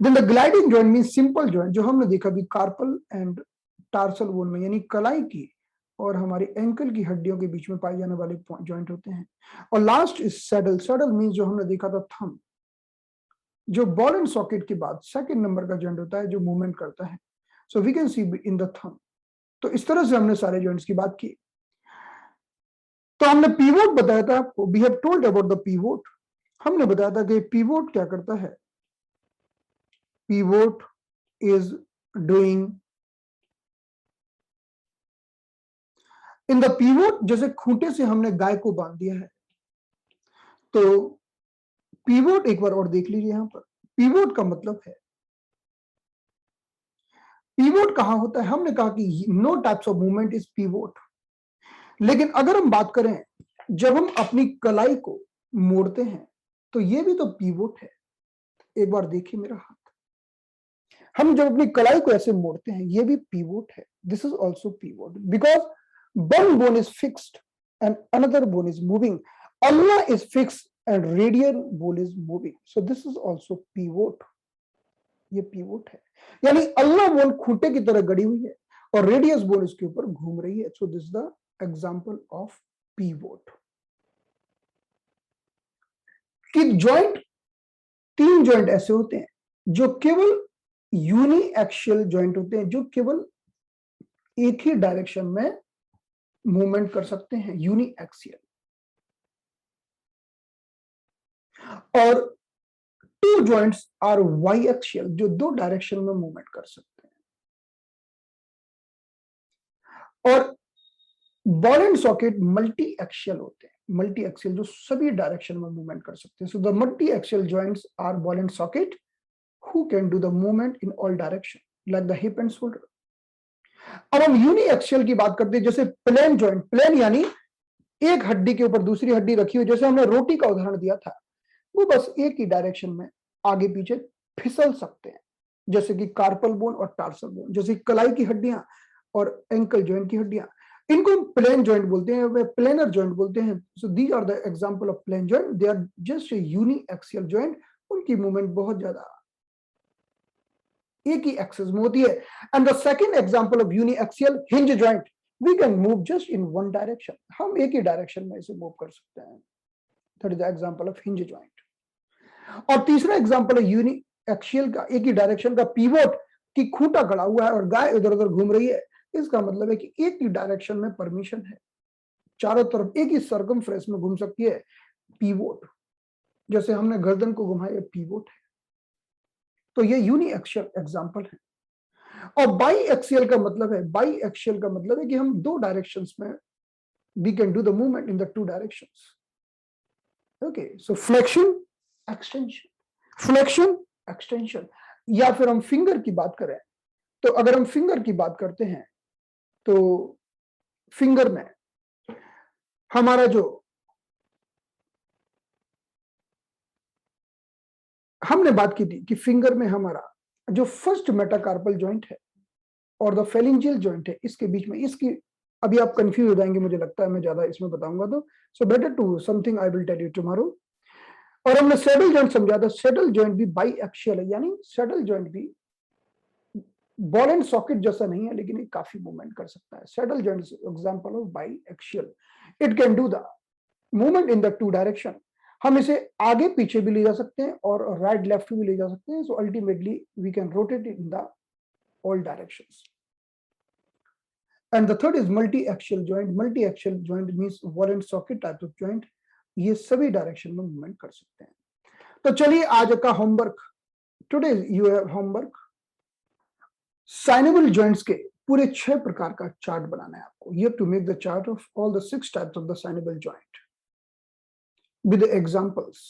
Then the gliding joint means simple joint, जो हमने देखा भी कार्पल एंड टार्सल बोन में, यानी कलाई की और हमारी एंकल की हड्डियों के बीच में पाए जाने वाले जॉइंट होते हैं। और last is saddle. Saddle means जो हमने देखा था थंब, जो बॉल एंड सॉकेट के बाद सेकंड नंबर का जॉइंट होता है जो मूवमेंट करता है। So we can see in the thumb. तो इस तरह से हमने सारे जॉइंट्स की बात की। तो हमने पीवोट बताया था आपको, we have told about the pivot. हमने बताया था कि पीवोट क्या करता है। Pivot is doing in the pivot, जैसे खूंटे से हमने गाय को बांध दिया है, तो पीवोट एक बार और देख लीजिए यहां पर। पीवोट का मतलब है, पीवोट कहां होता है। हमने कहा कि no types of movement is pivot. लेकिन अगर हम बात करें जब हम अपनी कलाई को मोड़ते हैं, तो ये भी तो पीवोट है। एक बार देखिए मेरा हाथ, हम जब अपनी कलाई को ऐसे मोड़ते हैं, ये भी पीवोट है। This is also pivot because one bone is fixed and another bone is moving. Ulna is fixed and radial bone is moving, so this is also pivot. ये पीवोट है, यानी अल्लाह बोन खूंटे की तरह गड़ी हुई है और रेडियस बोन इसके ऊपर घूम रही है। So this the example of pivot. कि जॉइंट, तीन जॉइंट ऐसे होते हैं जो केवल यूनी एक्शियल जॉइंट होते हैं, जो केवल एक ही डायरेक्शन में मूवमेंट कर सकते हैं, यूनी एक्सियल। और two joints are bi axial, जो दो डायरेक्शन में मूवमेंट कर सकते हैं। और ball and socket multi axial होते हैं। मल्टी एक्शियल जो सभी डायरेक्शन में मूवमेंट कर सकते हैं। So the multi axial joints are ball and socket who can do the movement in all direction like the hip and shoulder। अब हम यूनी एक्सियल की बात करते हैं, जैसे प्लेन जॉइंट। प्लेन यानी एक हड्डी के ऊपर दूसरी हड्डी रखी हुई, जैसे हमने रोटी का उदाहरण दिया था, वो बस एक ही डायरेक्शन में आगे पीछे फिसल सकते हैं, जैसे कि कार्पल बोन और टार्सल बोन, जैसे कलाई की हड्डियां और एंकल जॉइंट की हड्डियां, इनको हम प्लेन जॉइंट बोलते हैं, वे प्लेनर जॉइंट बोलते हैं। So these are the example of plane joint, they are just a uni axial joint. उनकी मूवमेंट बहुत ज्यादा एक ही एक्सिस में होती है। And the second example of uni axial, hinge joint, we can move just in one direction. हम एक ही डायरेक्शन में इसे मूव कर सकते हैं। That is the example of hinge joint. और तीसरा एग्जांपल है यूनी एक्सियल का, एक ही डायरेक्शन का पीवोट, की खूंटा गड़ा हुआ है और गाय इधर उधर घूम रही है। इसका मतलब है कि एक ही डायरेक्शन में परमिशन है, चारों तरफ एक ही सर्कमफ्रेंस में घूम सकती है। पीवोट, जैसे हमने गर्दन को घुमाया, पीवोट है। तो ये यूनी एक्सियल एग्जांपल है। और बाई एक्सियल का मतलब है, बाई एक्सियल का मतलब है कि हम दो डायरेक्शंस में we can do the movement in the two directions. Okay, so flexion extension, flexion extension. या फिर हम फिंगर की बात करें, तो अगर हम फिंगर की बात करते हैं, तो फिंगर में हमारा जो हमने बात की थी कि फिंगर में हमारा जो फर्स्ट मेटाकार्पल जॉइंट है और द फेलिंजियल जॉइंट है, इसके बीच में, इसकी अभी आप कंफ्यूज हो जाएंगे, मुझे लगता है मैं ज्यादा इसमें बताऊंगा तो, so better to something I will tell you tomorrow. और हमने सैडल जॉइंट समझा था। सैडल जॉइंट भी बाई एक्सियल है, यानी सैडल जॉइंट भी बॉल एंड सॉकेट जैसा नहीं है, लेकिन ये काफी मूवमेंट कर सकता है। Saddle joint is example of by axial. It can do the movement in the to direction. हम इसे आगे पीछे भी ले जा सकते हैं और राइट लेफ्ट भी ले जा सकते हैं। So ultimately we can rotate in the all directions. And the third is multi-axial joint. Multi-axial joint means ball and socket type of joint. ये सभी डायरेक्शन में मूवमेंट कर सकते हैं। तो चलिए आज का homework, today you have homework, synovial joints के पूरे 6 प्रकार का चार्ट बनाना है आपको। You have to make the chart of all the 6 types of the synovial joint with the examples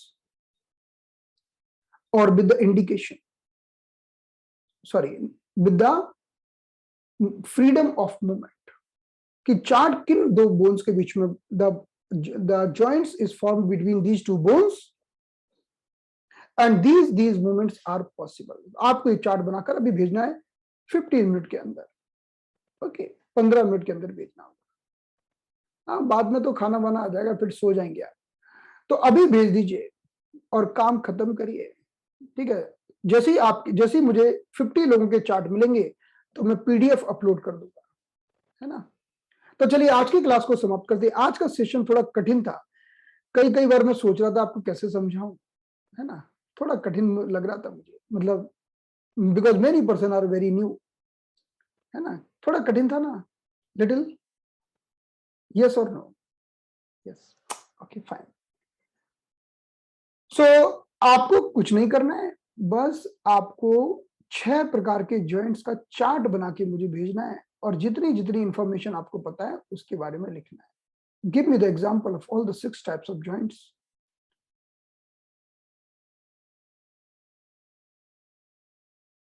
और with the indication, sorry, with the freedom of movement, कि chart किन दो बोन्स के बीच में, the joints is formed between these two bones and these movements are possible। आपको ये chart बनाकर अभी भेजना है 15 मिनट के अंदर। ओके, 15 मिनट के अंदर भेजना होगा। हाँ, बाद में तो खाना बना आ जाएगा, फिर सो जाएंगे आप। तो अभी भेज दीजिए और काम खत्म करिए, ठीक है। जैसे ही मुझे 50 लोगों के चार्ट मिलेंगे तो मैं PDF अपलोड कर दूंगा, है ना। तो चलिए आज की क्लास को समाप्त करते हैं। आज का सेशन थोड़ा कठिन था, कई कई बार मैं सोच रहा था आपको कैसे समझाऊं, है ना, थोड़ा कठिन लग रहा था मुझे, मतलब because many person are very new, है ना, थोड़ा कठिन था ना, लिटिल, यस और no, yes, okay fine. So आपको कुछ नहीं करना है, बस आपको 6 प्रकार के जॉइंट्स का चार्ट बना के मुझे भेजना है और जितनी जितनी इंफॉर्मेशन आपको पता है उसके बारे में लिखना है। Give me the example of all the 6 types of joints.